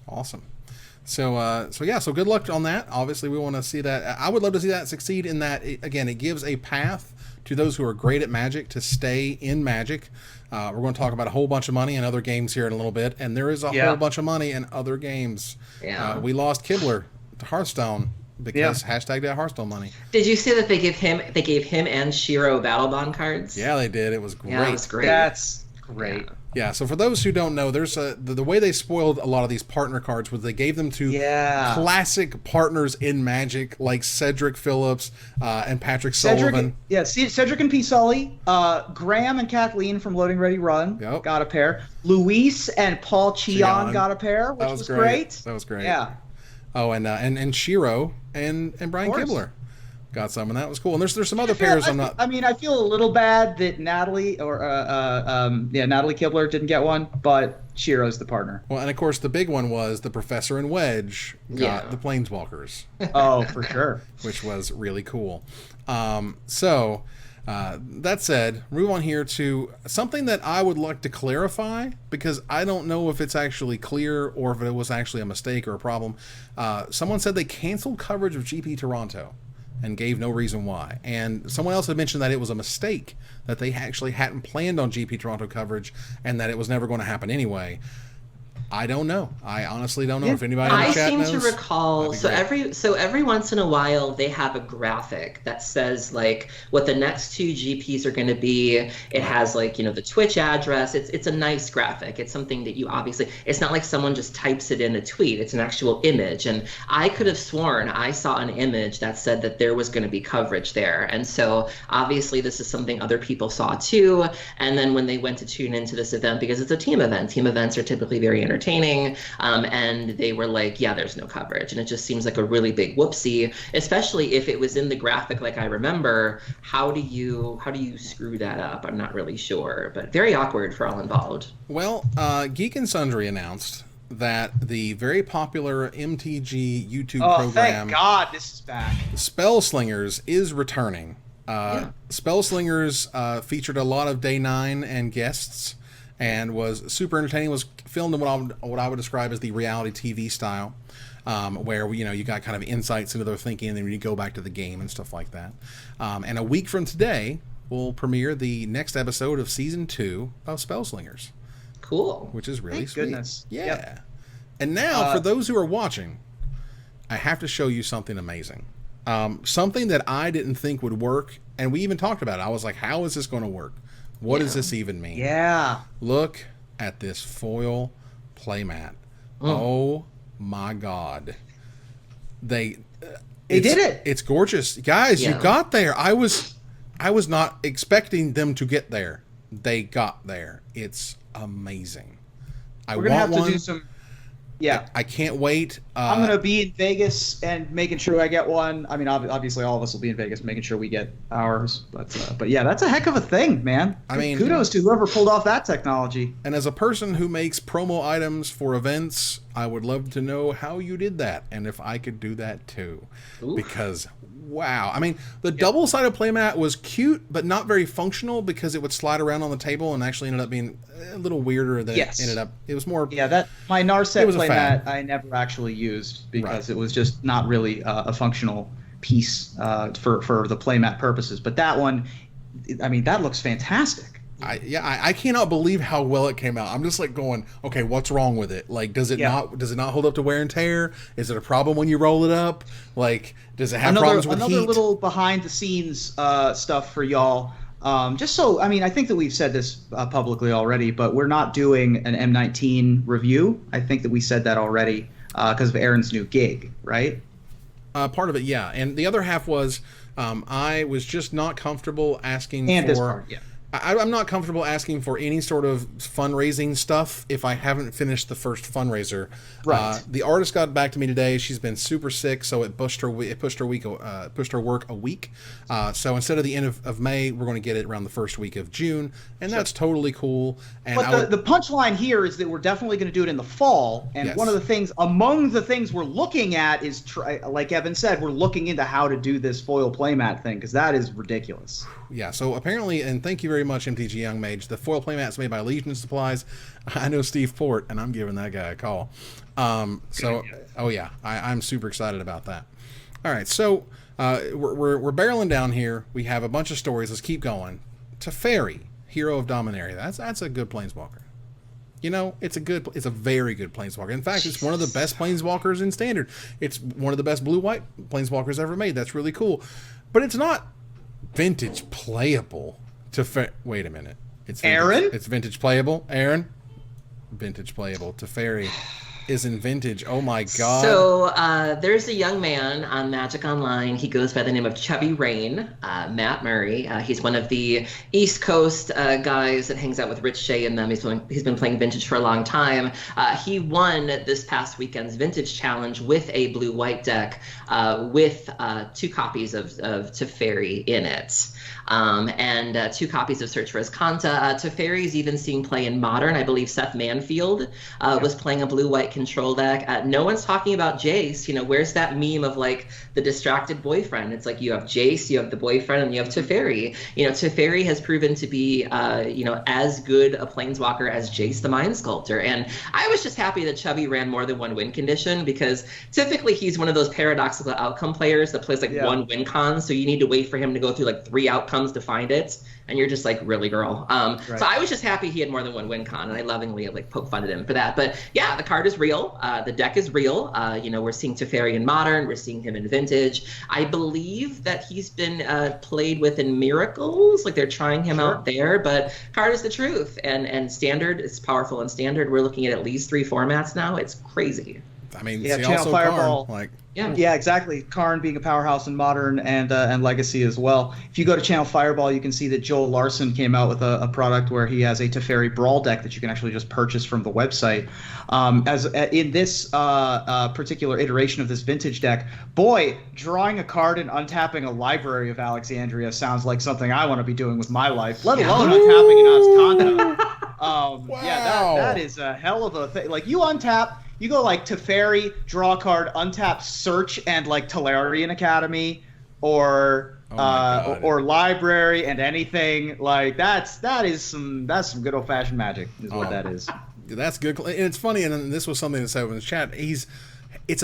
Awesome. So good luck on that. Obviously, we want to see that. I would love to see that succeed in that, it gives a path to those who are great at Magic to stay in Magic. We're going to talk about a whole bunch of money in other games here in a little bit, and there is a whole bunch of money in other games. Yeah. We lost Kibler to Hearthstone because hashtag that Hearthstone money. Did you see that they gave him and Shiro Battlebond cards? Yeah, they did. It was great. Yeah, it was great. That's great. Yeah, so for those who don't know, there's the way they spoiled a lot of these partner cards was they gave them to classic partners in Magic like Cedric Phillips and Patrick Sullivan. Cedric and P. Sully. Graham and Kathleen from Loading Ready Run got a pair. Luis and Paul Cheon got a pair, which was great. That was great. Yeah. Oh, and Shiro and Brian Kibler got some, and that was cool. And there's some other pairs I feel a little bad that Natalie Natalie Kibler didn't get one, but Shiro's the partner. Well, and of course the big one was the Professor and Wedge got the Planeswalkers. Oh, for sure. Which was really cool. That said, move on here to something that I would like to clarify, because I don't know if it's actually clear or if it was actually a mistake or a problem. Someone said they canceled coverage of GP Toronto and gave no reason why. And someone else had mentioned that it was a mistake, that they actually hadn't planned on GP Toronto coverage and that it was never going to happen anyway. I don't know. I honestly don't know if anybody in the chat knows. I seem to recall, so every once in a while they have a graphic that says like what the next two GPs are going to be. It has like, the Twitch address. It's a nice graphic. It's something that you obviously, it's not like someone just types it in a tweet. It's an actual image. And I could have sworn I saw an image that said that there was going to be coverage there. And so obviously this is something other people saw too. And then when they went to tune into this event, because it's a team events are typically very entertaining. And they were like, yeah, there's no coverage. And it just seems like a really big whoopsie, especially if it was in the graphic like I remember. How do you screw that up? I'm not really sure, but very awkward for all involved. Well, Geek and Sundry announced that the very popular MTG YouTube program, thank God this is back, Spellslingers, is returning. Spellslingers featured a lot of Day 9 and guests, and was super entertaining. Was filmed in what I would describe as the reality TV style, where you got kind of insights into their thinking, and then you go back to the game and stuff like that. And a week from today, we'll premiere the next episode of season 2 of Spellslingers. Cool. Which is really sweet. Goodness. Yeah. Yep. And now, for those who are watching, I have to show you something amazing. Something that I didn't think would work, and we even talked about it. I was like, how is this going to work? What does this even mean? Yeah. Look at this foil playmat. Oh my God. They did it. It's gorgeous. Guys, you got there. I was not expecting them to get there. They got there. It's amazing. We're going to have to do some... Yeah. I can't wait. I'm going to be in Vegas and making sure I get one. I mean, obviously all of us will be in Vegas making sure we get ours. But yeah, that's a heck of a thing, man. I mean, kudos to whoever pulled off that technology. And as a person who makes promo items for events, I would love to know how you did that and if I could do that too. Oof. Because wow. I mean, the double-sided playmat was cute, but not very functional because it would slide around on the table and actually ended up being a little weirder than it ended up. It was more... Yeah, that my Narset playmat I never actually used because it was just not really a functional piece for the playmat purposes. But that one, I mean, that looks fantastic. I cannot believe how well it came out. I'm just like going, okay, what's wrong with it? Like, does it not hold up to wear and tear? Is it a problem when you roll it up? Like, does it have problems with heat? Another little behind the scenes stuff for y'all. Just so, I mean, I think that we've said this publicly already, but we're not doing an M19 review. I think that we said that already because of Aaron's new gig, right? Part of it, yeah. And the other half was I was just not comfortable asking and for... this part, I'm not comfortable asking for any sort of fundraising stuff if I haven't finished the first fundraiser. Right. The artist got back to me today. She's been super sick, so it pushed her work a week. So instead of the end of May, we're going to get it around the first week of June, and that's totally cool. And but the punchline here is that we're definitely going to do it in the fall. And Yes. one of the things, among the things we're looking at is, like Evan said, we're looking into how to do this foil playmat thing, because that is ridiculous. Yeah, so apparently, and thank you very much, MTG Young Mage, the foil playmats made by Legion Supplies. I know Steve Port, and I'm giving that guy a call. I'm super excited about that. All right, so we're barreling down here. We have a bunch of stories. Let's keep going. Teferi, Hero of Dominaria. That's a good planeswalker. You know, it's a very good planeswalker. In fact, it's one of the best planeswalkers in Standard. It's one of the best blue-white planeswalkers ever made. That's really cool. But it's not vintage playable. Wait a minute. It's vintage, Aaron? It's vintage playable. Aaron? Vintage playable. Teferi is in vintage. Oh my god. So there's a young man on Magic Online. He goes by the name of Chubby Rain, Matt Murray. He's one of the East Coast guys that hangs out with Rich Shea and them. He's been playing vintage for a long time. He won this past weekend's Vintage Challenge with a blue-white deck with 2 copies of Teferi in it. And 2 copies of Search for Azcanta. Teferi's even seeing play in Modern. I believe Seth Manfield was playing a blue-white control deck. No one's talking about Jace. You know, where's that meme of like the distracted boyfriend? It's like you have Jace, you have the boyfriend, and you have Teferi. You know, Teferi has proven to be, as good a planeswalker as Jace the Mind Sculptor. And I was just happy that Chubby ran more than 1 win condition, because typically he's one of those paradoxical outcome players that plays like 1 win con. So you need to wait for him to go through like 3 outcomes to find it. And you're just like, really, girl? Right. So I was just happy he had more than 1 win con, and I lovingly like poke fun at him for that. But yeah, the card is real. The deck is real. We're seeing Teferi in Modern. We're seeing him in Vintage. I believe that he's been played with in Miracles. Like they're trying him out there. But card is the truth. And Standard is powerful in Standard. We're looking at least 3 formats now. It's crazy. I mean, Yeah, see Channel also Fireball. Karn, Yeah, exactly. Karn being a powerhouse in Modern and Legacy as well. If you go to Channel Fireball, you can see that Joel Larson came out with a product where he has a Teferi Brawl deck that you can actually just purchase from the website. In this particular iteration of this vintage deck, boy, drawing a card and untapping a Library of Alexandria sounds like something I want to be doing with my life, let alone untapping an Azcanta. Wow. Yeah, that is a hell of a thing. Like, you untap... You go like Teferi, draw a card, untap Search and like Tolarian Academy, or Library and anything like that's some good old fashioned Magic is what that is. That's good, and it's funny. And this was something that said in the chat. It's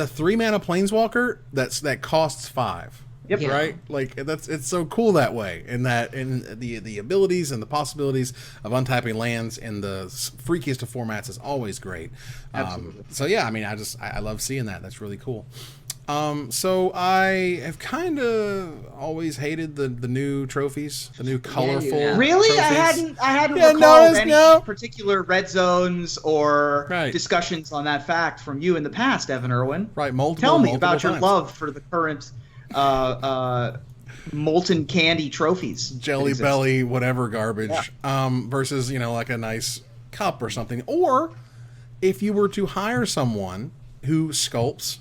a 3-mana planeswalker that costs 5. Yep. Yeah. Right. Like it's so cool that way, and the abilities and the possibilities of untapping lands in the freakiest of formats is always great. Absolutely. So yeah, I mean, I love seeing that. That's really cool. So I have kind of always hated the new trophies, the new colorful. Yeah. Really, trophies. I hadn't recalled any particular red zones or Right. discussions on that fact from you in the past, Evan Irwin. Right. Tell me about your times. love for the current molten candy trophies. Jelly Belly, whatever garbage, versus, like a nice cup or something. Or if you were to hire someone who sculpts,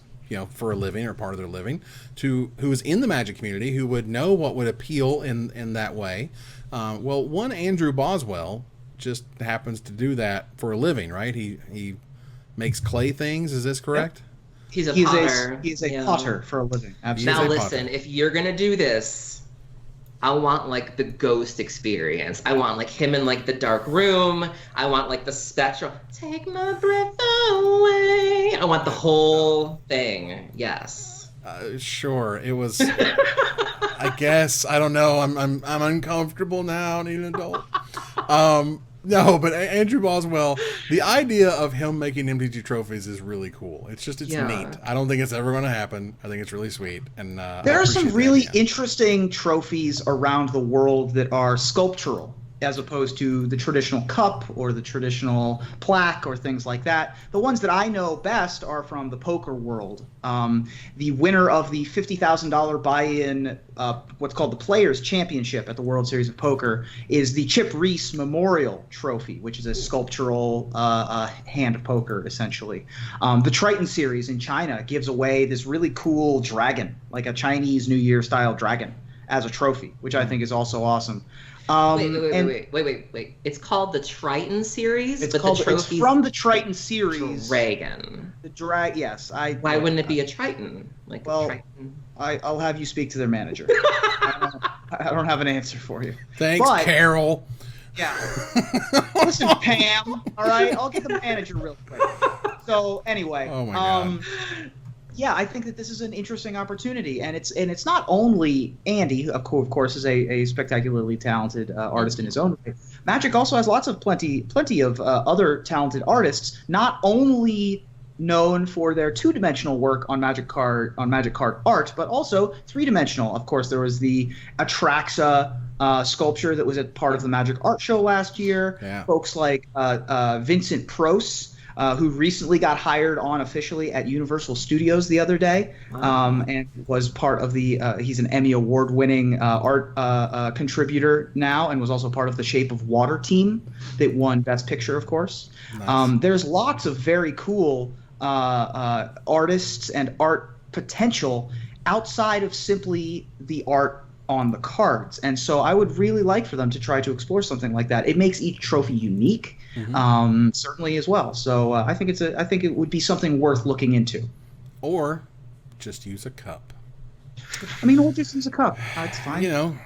for a living or part of their living, who is in the Magic community, who would know what would appeal in that way. One Andrew Boswell just happens to do that for a living, right? He makes clay things. Is this correct? Yep. He's a potter. He's a potter for a living. Absolutely. Now listen, if you're gonna do this, I want like the ghost experience. I want like him in like the dark room. I want like the spectral. Take my breath away. I want the whole thing. Yes. Sure. It was. I guess I don't know. I'm uncomfortable now. I need an adult. No, but Andrew Boswell, the idea of him making MTG trophies is really cool. It's neat. I don't think it's ever going to happen. I think it's really sweet. And there are some really interesting trophies around the world that are sculptural. as opposed to the traditional cup or the traditional plaque or things like that. The ones that I know best are from the poker world. The winner of the $50,000 buy-in, what's called the Players' Championship at the World Series of Poker, is the Chip Reese Memorial Trophy, which is a sculptural hand of poker, essentially. The Triton Series in China gives away this really cool dragon, like a Chinese New Year-style dragon, as a trophy, which I think is also awesome. Wait. It's called the Triton series, It's but called. the trophy's It's from the Triton series. Dragon. The yes. Why wouldn't it be a Triton? A Triton? I'll have you speak to their manager. I don't have an answer for you. Thanks, Carol. Yeah. Listen, Pam. All right, I'll get the manager real quick. So anyway, oh my God. Yeah, I think that this is an interesting opportunity, and it's not only Andy, of course, is a spectacularly talented artist in his own way. Magic also has plenty of other talented artists, not only known for their two-dimensional work on Magic card art, but also three-dimensional. Of course, there was the Atraxa sculpture that was a part of the Magic Art Show last year. Yeah. Folks like Vincent Proce, who recently got hired on officially at Universal Studios the other day, and was part of the he's an Emmy Award-winning art contributor now, and was also part of the Shape of Water team that won Best Picture, of course. Nice. There's lots of very cool artists and art potential outside of simply the art on the cards, and so I would really like for them to try to explore something like that. It makes each trophy unique, certainly as well. So I think it would be something worth looking into. Or just use a cup. I mean, we'll just use a cup. It's fine. Don't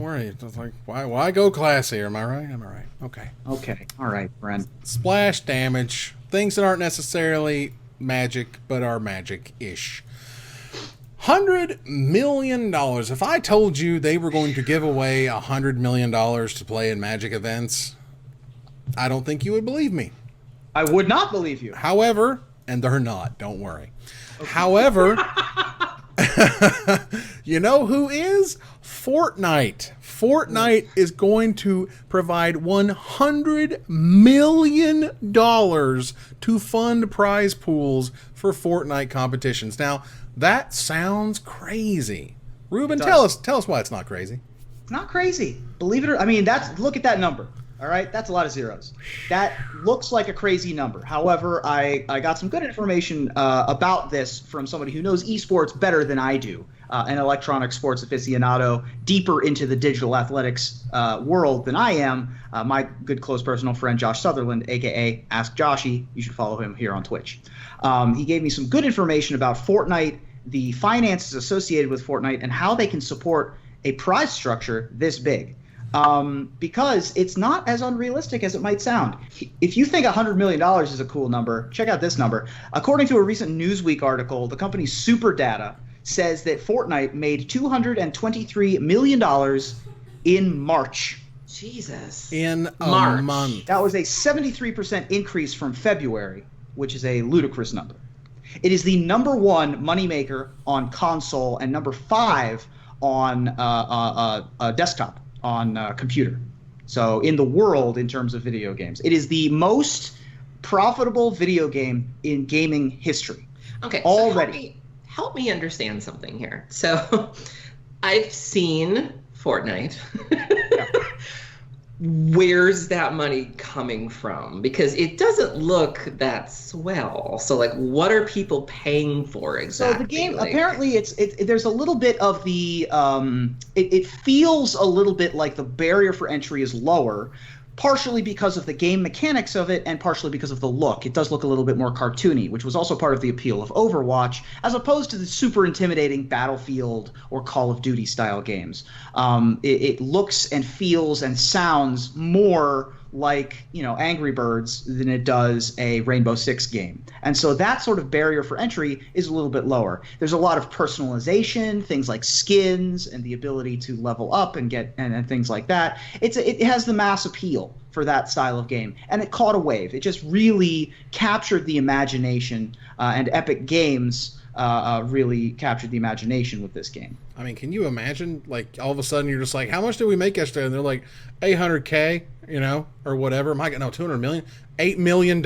worry. It's like why go classy? Am I right? Okay. Okay. All right, Bren. Splash damage, things that aren't necessarily magic but are magic-ish. $100 million. If I told you they were going to give away $100 million to play in Magic events, I don't think you would believe me. I would not believe you. However, and they're not, don't worry. Okay. However, you know who is? Fortnite. Fortnite is going to provide $100 million to fund prize pools for Fortnite competitions. Now, that sounds crazy. Ruben, tell us why it's not crazy. It's not crazy. Believe it or look at that number. All right, that's a lot of zeros. That looks like a crazy number. However, I got some good information about this from somebody who knows esports better than I do, an electronic sports aficionado deeper into the digital athletics world than I am. My good close personal friend Josh Sutherland, aka Ask Joshy, you should follow him here on Twitch. He gave me some good information about Fortnite, the finances associated with Fortnite, and how they can support a prize structure this big. Because it's not as unrealistic as it might sound. If you think $100 million is a cool number, check out this number. According to a recent Newsweek article, the company Superdata says that Fortnite made $223 million in March. Jesus. In a month. That was a 73% increase from February, which is a ludicrous number. It is the number one moneymaker on console and number 5 on desktop. On computer. So in the world, in terms of video games, it is the most profitable video game in gaming history. Okay, already. So help me understand something here. So I've seen Fortnite. Yeah. Where's that money coming from? Because it doesn't look that swell. So, like, what are people paying for exactly? So the game, apparently, there's a little bit of the it feels a little bit like the barrier for entry is lower, partially because of the game mechanics of it and partially because of the look. It does look a little bit more cartoony, which was also part of the appeal of Overwatch, as opposed to the super intimidating Battlefield or Call of Duty style games. It looks and feels and sounds more like, Angry Birds than it does a Rainbow Six game. And so that sort of barrier for entry is a little bit lower. There's a lot of personalization, things like skins and the ability to level up and get and things like that. It has the mass appeal for that style of game, and it caught a wave. It just really captured the imagination, and Epic Games really captured the imagination with this game. I mean, can you imagine? Like, all of a sudden, you're just like, how much did we make yesterday? And they're like, 800K, you know, or whatever. My God, no, 200 million, $8 million,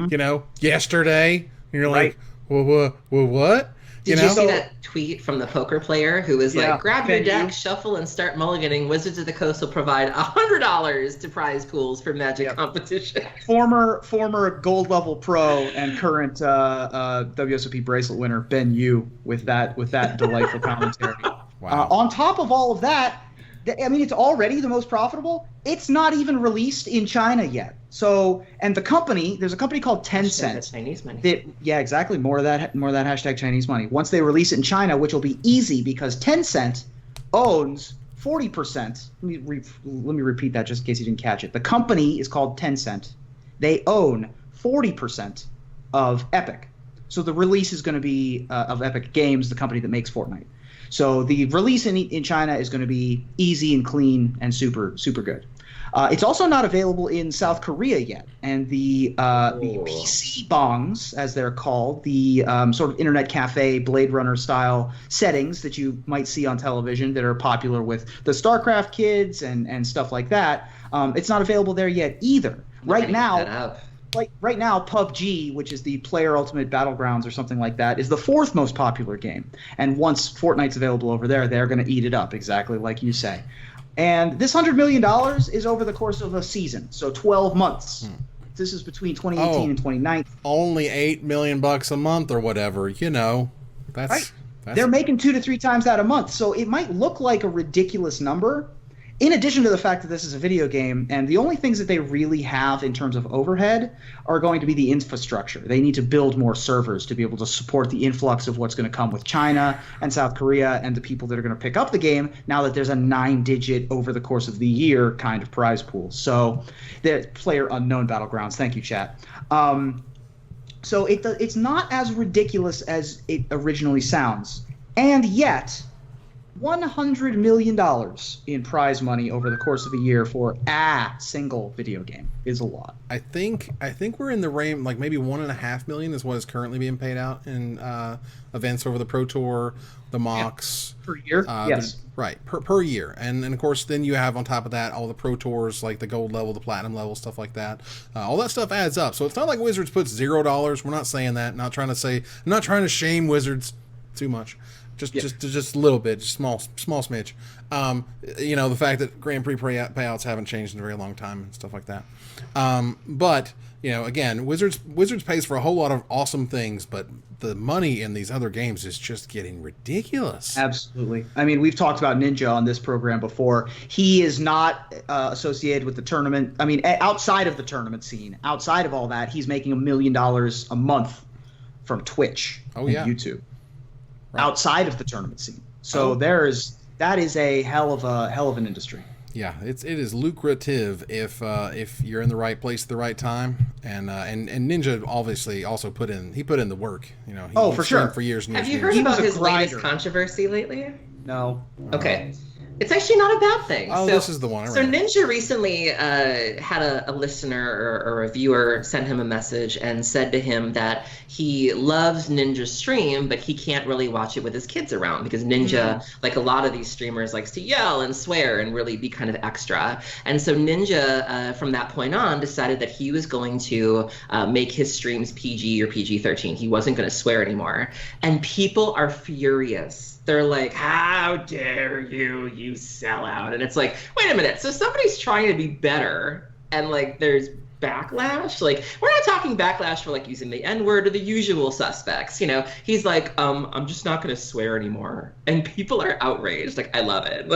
you know, yesterday. And you're like, well, what? Did you see that tweet from the poker player who was like, grab your deck, shuffle, and start mulliganing. Wizards of the Coast will provide $100 to prize pools for Magic competition. Former gold level pro and current WSOP bracelet winner Ben Yu with that delightful commentary. Wow. On top of all of that, I mean, it's already the most profitable. It's not even released in China yet. So, and the company, there's a company called Tencent. Chinese money. Yeah, exactly. More of that hashtag Chinese money. Once they release it in China, which will be easy because Tencent owns 40%. Let me repeat that just in case you didn't catch it. The company is called Tencent. They own 40% of Epic. So the release is going to be of Epic Games, the company that makes Fortnite. So the release in China is going to be easy and clean and super good. It's also not available in South Korea yet, and the PC bongs, as they're called, the sort of internet cafe Blade Runner style settings that you might see on television that are popular with the StarCraft kids and stuff like that. It's not available there yet either. Right now, PUBG, which is the Player Ultimate Battlegrounds or something like that, is the fourth most popular game. And once Fortnite's available over there, they're going to eat it up, exactly like you say. And this $100 million is over the course of a season, so 12 months. This is between 2018 and 2019. Only $8 million a month or whatever, you know. That's They're making 2 to 3 times that a month, so it might look like a ridiculous number. In addition to the fact that this is a video game, and the only things that they really have in terms of overhead are going to be the infrastructure. They need to build more servers to be able to support the influx of what's going to come with China and South Korea and the people that are going to pick up the game now that there's a 9-digit over the course of the year kind of prize pool. So the Player Unknown Battlegrounds. Thank you, chat. So it's not as ridiculous as it originally sounds. And yet, $100 million in prize money over the course of a year for a single video game is a lot. I think we're in the range, like maybe $1.5 million is what is currently being paid out in events over the Pro Tour, the mocks. Per year? Yes. Right, per year. And of course, then you have on top of that all the Pro Tours, like the gold level, the platinum level, stuff like that. All that stuff adds up. So it's not like Wizards puts $0. We're not saying that. I'm not trying to shame Wizards too much. Just a little bit, just small smidge. You know, the fact that Grand Prix payouts haven't changed in a very long time and stuff like that. But you know, again, Wizards pays for a whole lot of awesome things, but the money in these other games is just getting ridiculous. Absolutely. I mean, we've talked about Ninja on this program before. He is not associated with the tournament. I mean, outside of the tournament scene, outside of all that, he's making $1 million a month from Twitch and YouTube. Right. Outside of the tournament scene. So that is a hell of an industry. Yeah, it is lucrative if you're in the right place at the right time, and Ninja obviously also put in the work. You know, for sure, for years. Have you heard about his latest controversy lately? No. Okay. It's actually not a bad thing. Oh, this is the one. So Ninja recently had a listener or a viewer send him a message and said to him that he loves Ninja's stream, but he can't really watch it with his kids around because Ninja, like a lot of these streamers, likes to yell and swear and really be kind of extra. And so Ninja, from that point on, decided that he was going to make his streams PG or PG-13. He wasn't going to swear anymore. And people are furious. They're like, how dare you sellout? And it's like, wait a minute. So somebody's trying to be better and like there's backlash? Like, we're not talking backlash for like using the N-word or the usual suspects. You know, he's like, I'm just not going to swear anymore. And people are outraged. Like, I love it.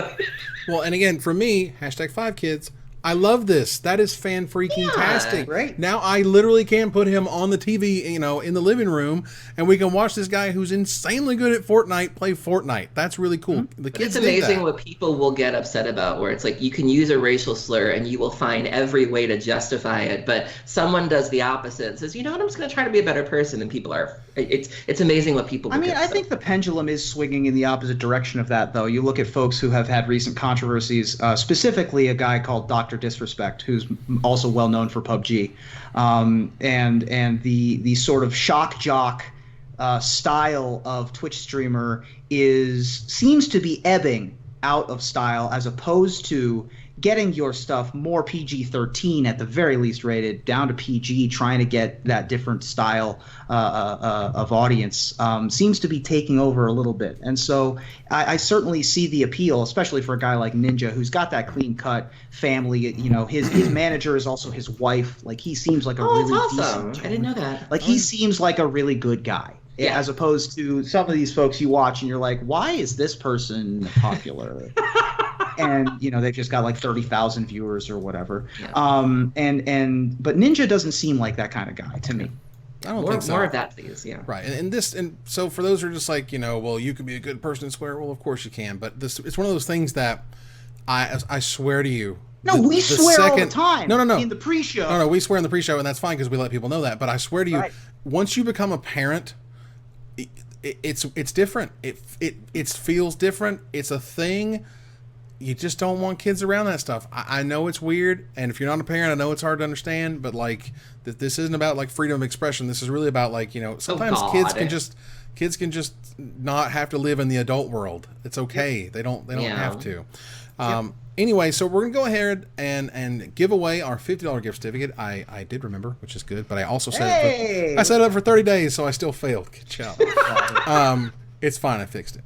Well, and again, for me, #5kids, I love this. That is fan-freaking-tastic. Yeah, right. Now I literally can put him on the TV, you know, in the living room, and we can watch this guy who's insanely good at Fortnite play Fortnite. That's really cool. The kids It's amazing what people will get upset about, where it's like you can use a racial slur and you will find every way to justify it, but someone does the opposite and says, you know what, I'm just going to try to be a better person, and people are. It's amazing what people. I think the pendulum is swinging in the opposite direction of that, though. You look at folks who have had recent controversies, specifically a guy called Dr. Disrespect, who's also well known for PUBG, and the sort of shock jock style of Twitch streamer seems to be ebbing out of style, as opposed to getting your stuff more PG-13 at the very least rated down to PG, trying to get that different style of audience, seems to be taking over a little bit. And so I certainly see the appeal, especially for a guy like Ninja, who's got that clean-cut family. You know, his manager is also his wife. Like, he seems like a really that's awesome. decent, I didn't know that. Like, he seems like a really good guy. Yeah. As opposed to some of these folks you watch and you're like, why is this person popular? And you know, they've just got like 30,000 viewers or whatever. Yeah. But Ninja doesn't seem like that kind of guy to me. I don't think so. More of that, please. Yeah. Right, and so for those who are just like, you know, well, you can be a good person and swear. Well, of course you can, but it's one of those things that I swear to you. No, we swear all the time. No. In the pre-show. No, we swear in the pre-show, and that's fine because we let people know that. But I swear to you, once you become a parent, it's different. It feels different. It's a thing. You just don't want kids around that stuff. I know it's weird, and if you're not a parent, I know it's hard to understand. But like, this isn't about like freedom of expression. This is really about like, you know, sometimes kids can just not have to live in the adult world. It's okay. They don't have to. Anyway, so we're gonna go ahead and give away our $50 gift certificate. I did remember, which is good, but I also set it up for 30 days, so I still failed. Good job. It's fine. I fixed it.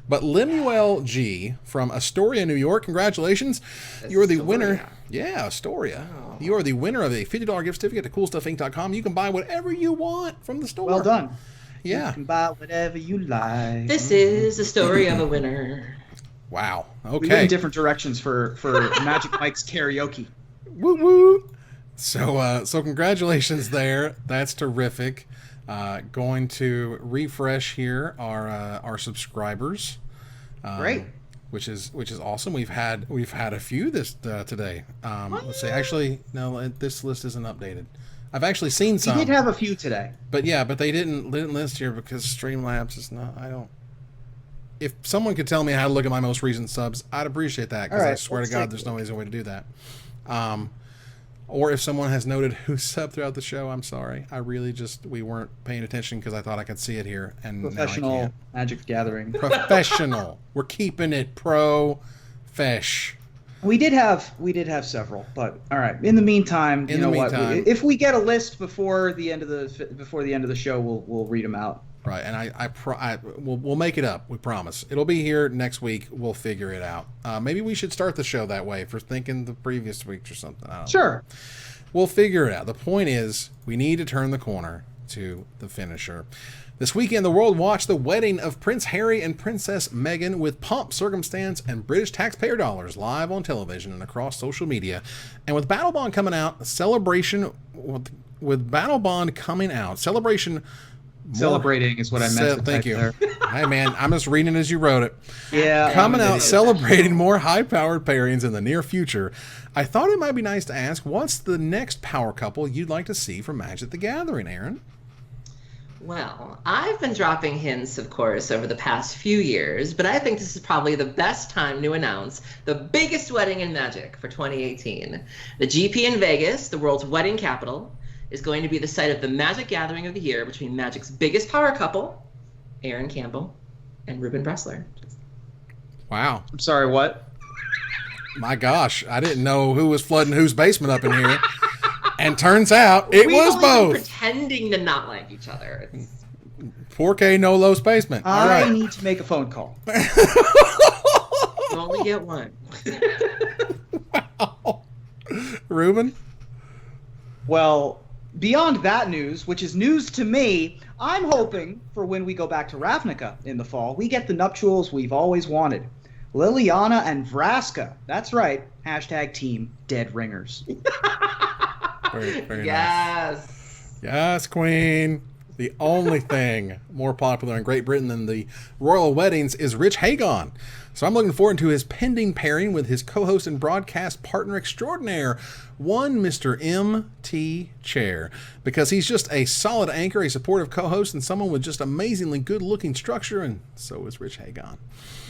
But Lemuel G from Astoria, New York, congratulations. You are the winner. Yeah, Astoria. Oh. You are the winner of a $50 gift certificate to CoolStuffInc.com. You can buy whatever you want from the store. Well done. Yeah. You can buy whatever you like. This is the story of a winner. Wow. Okay. We went in different directions for Magic Mike's karaoke. Woo woo. So congratulations there. That's terrific. Going to refresh here our subscribers. Great. Which is awesome. We've had a few today. Let's see. Actually, no, this list isn't updated. I've actually seen some. We did have a few today. But they didn't list here because Streamlabs is not. If someone could tell me how to look at my most recent subs, I'd appreciate that, because I swear to God, there's no easy way to do that. Or if someone has noted who subbed throughout the show, I'm sorry. I really we weren't paying attention because I thought I could see it here. And professional Magic Gathering. Professional. We're keeping it pro-fesh. We did have several, but all right. In the meantime, what? If we get a list before the end of the show, we'll read them out. Right, and we'll make it up. We promise. It'll be here next week. We'll figure it out. Maybe we should start the show that way for thinking the previous weeks or something. Sure. We'll figure it out. The point is, we need to turn the corner to the finisher. This weekend, the world watched the wedding of Prince Harry and Princess Meghan with pomp, circumstance, and British taxpayer dollars live on television and across social media. And with Battlebond coming out, celebration Celebrating is what I meant to thank you. There. Hey, man, I'm just reading it as you wrote it. Yeah. Coming out, celebrating more high-powered pairings in the near future. I thought it might be nice to ask, what's the next power couple you'd like to see from Magic the Gathering, Aaron? Well, I've been dropping hints, of course, over the past few years, but I think this is probably the best time to announce the biggest wedding in Magic for 2018. The GP in Vegas, the world's wedding capital, is going to be the site of the Magic Gathering of the year between Magic's biggest power couple, Aaron Campbell and Ruben Bressler. Wow. I'm sorry, what? My gosh, I didn't know who was flooding whose basement up in here. And turns out it was both. Pretending to not like each other. 4K no low basement. All right. I need to make a phone call. You only get one. Wow. Ruben? Well, beyond that news, which is news to me, I'm hoping for when we go back to Ravnica in the fall, we get the nuptials we've always wanted. Liliana and Vraska. That's right. # team dead ringers. Very yes. Nice. Yes, Queen. The only thing more popular in Great Britain than the royal weddings is Rich Hagon. So I'm looking forward to his pending pairing with his co-host and broadcast partner extraordinaire, one Mr. M.T. Chair, because he's just a solid anchor, a supportive co-host, and someone with just amazingly good-looking structure, and so is Rich Hagon.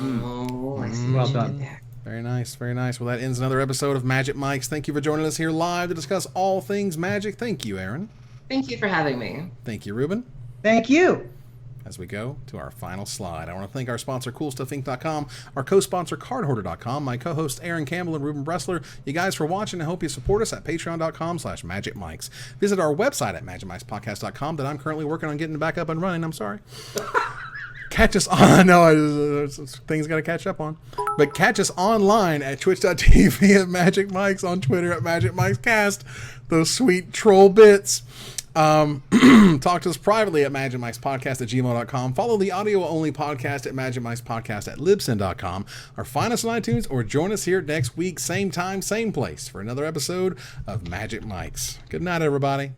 Oh, I see. Well done. Very nice, very nice. Well, that ends another episode of Magic Mics. Thank you for joining us here live to discuss all things Magic. Thank you, Aaron. Thank you for having me. Thank you, Ruben. Thank you. as we go to our final slide. I want to thank our sponsor, CoolStuffInc.com, our co-sponsor, CardHoarder.com, my co-hosts, Aaron Campbell and Ruben Bressler, you guys for watching. I hope you support us at patreon.com/magicmics. Visit our website at magicmicspodcast.com that I'm currently working on getting back up and running. I'm sorry. Catch us on, I know, things got to catch up on. But catch us online at twitch.tv at Magic Mics, on Twitter at Magic Mics Cast. Those sweet troll bits. Talk to us privately at magicmicspodcast@gmail.com. Follow the audio-only podcast at magicmicspodcast@libsyn.com. Or find us on iTunes or join us here next week, same time, same place, for another episode of Magic Mics. Good night, everybody.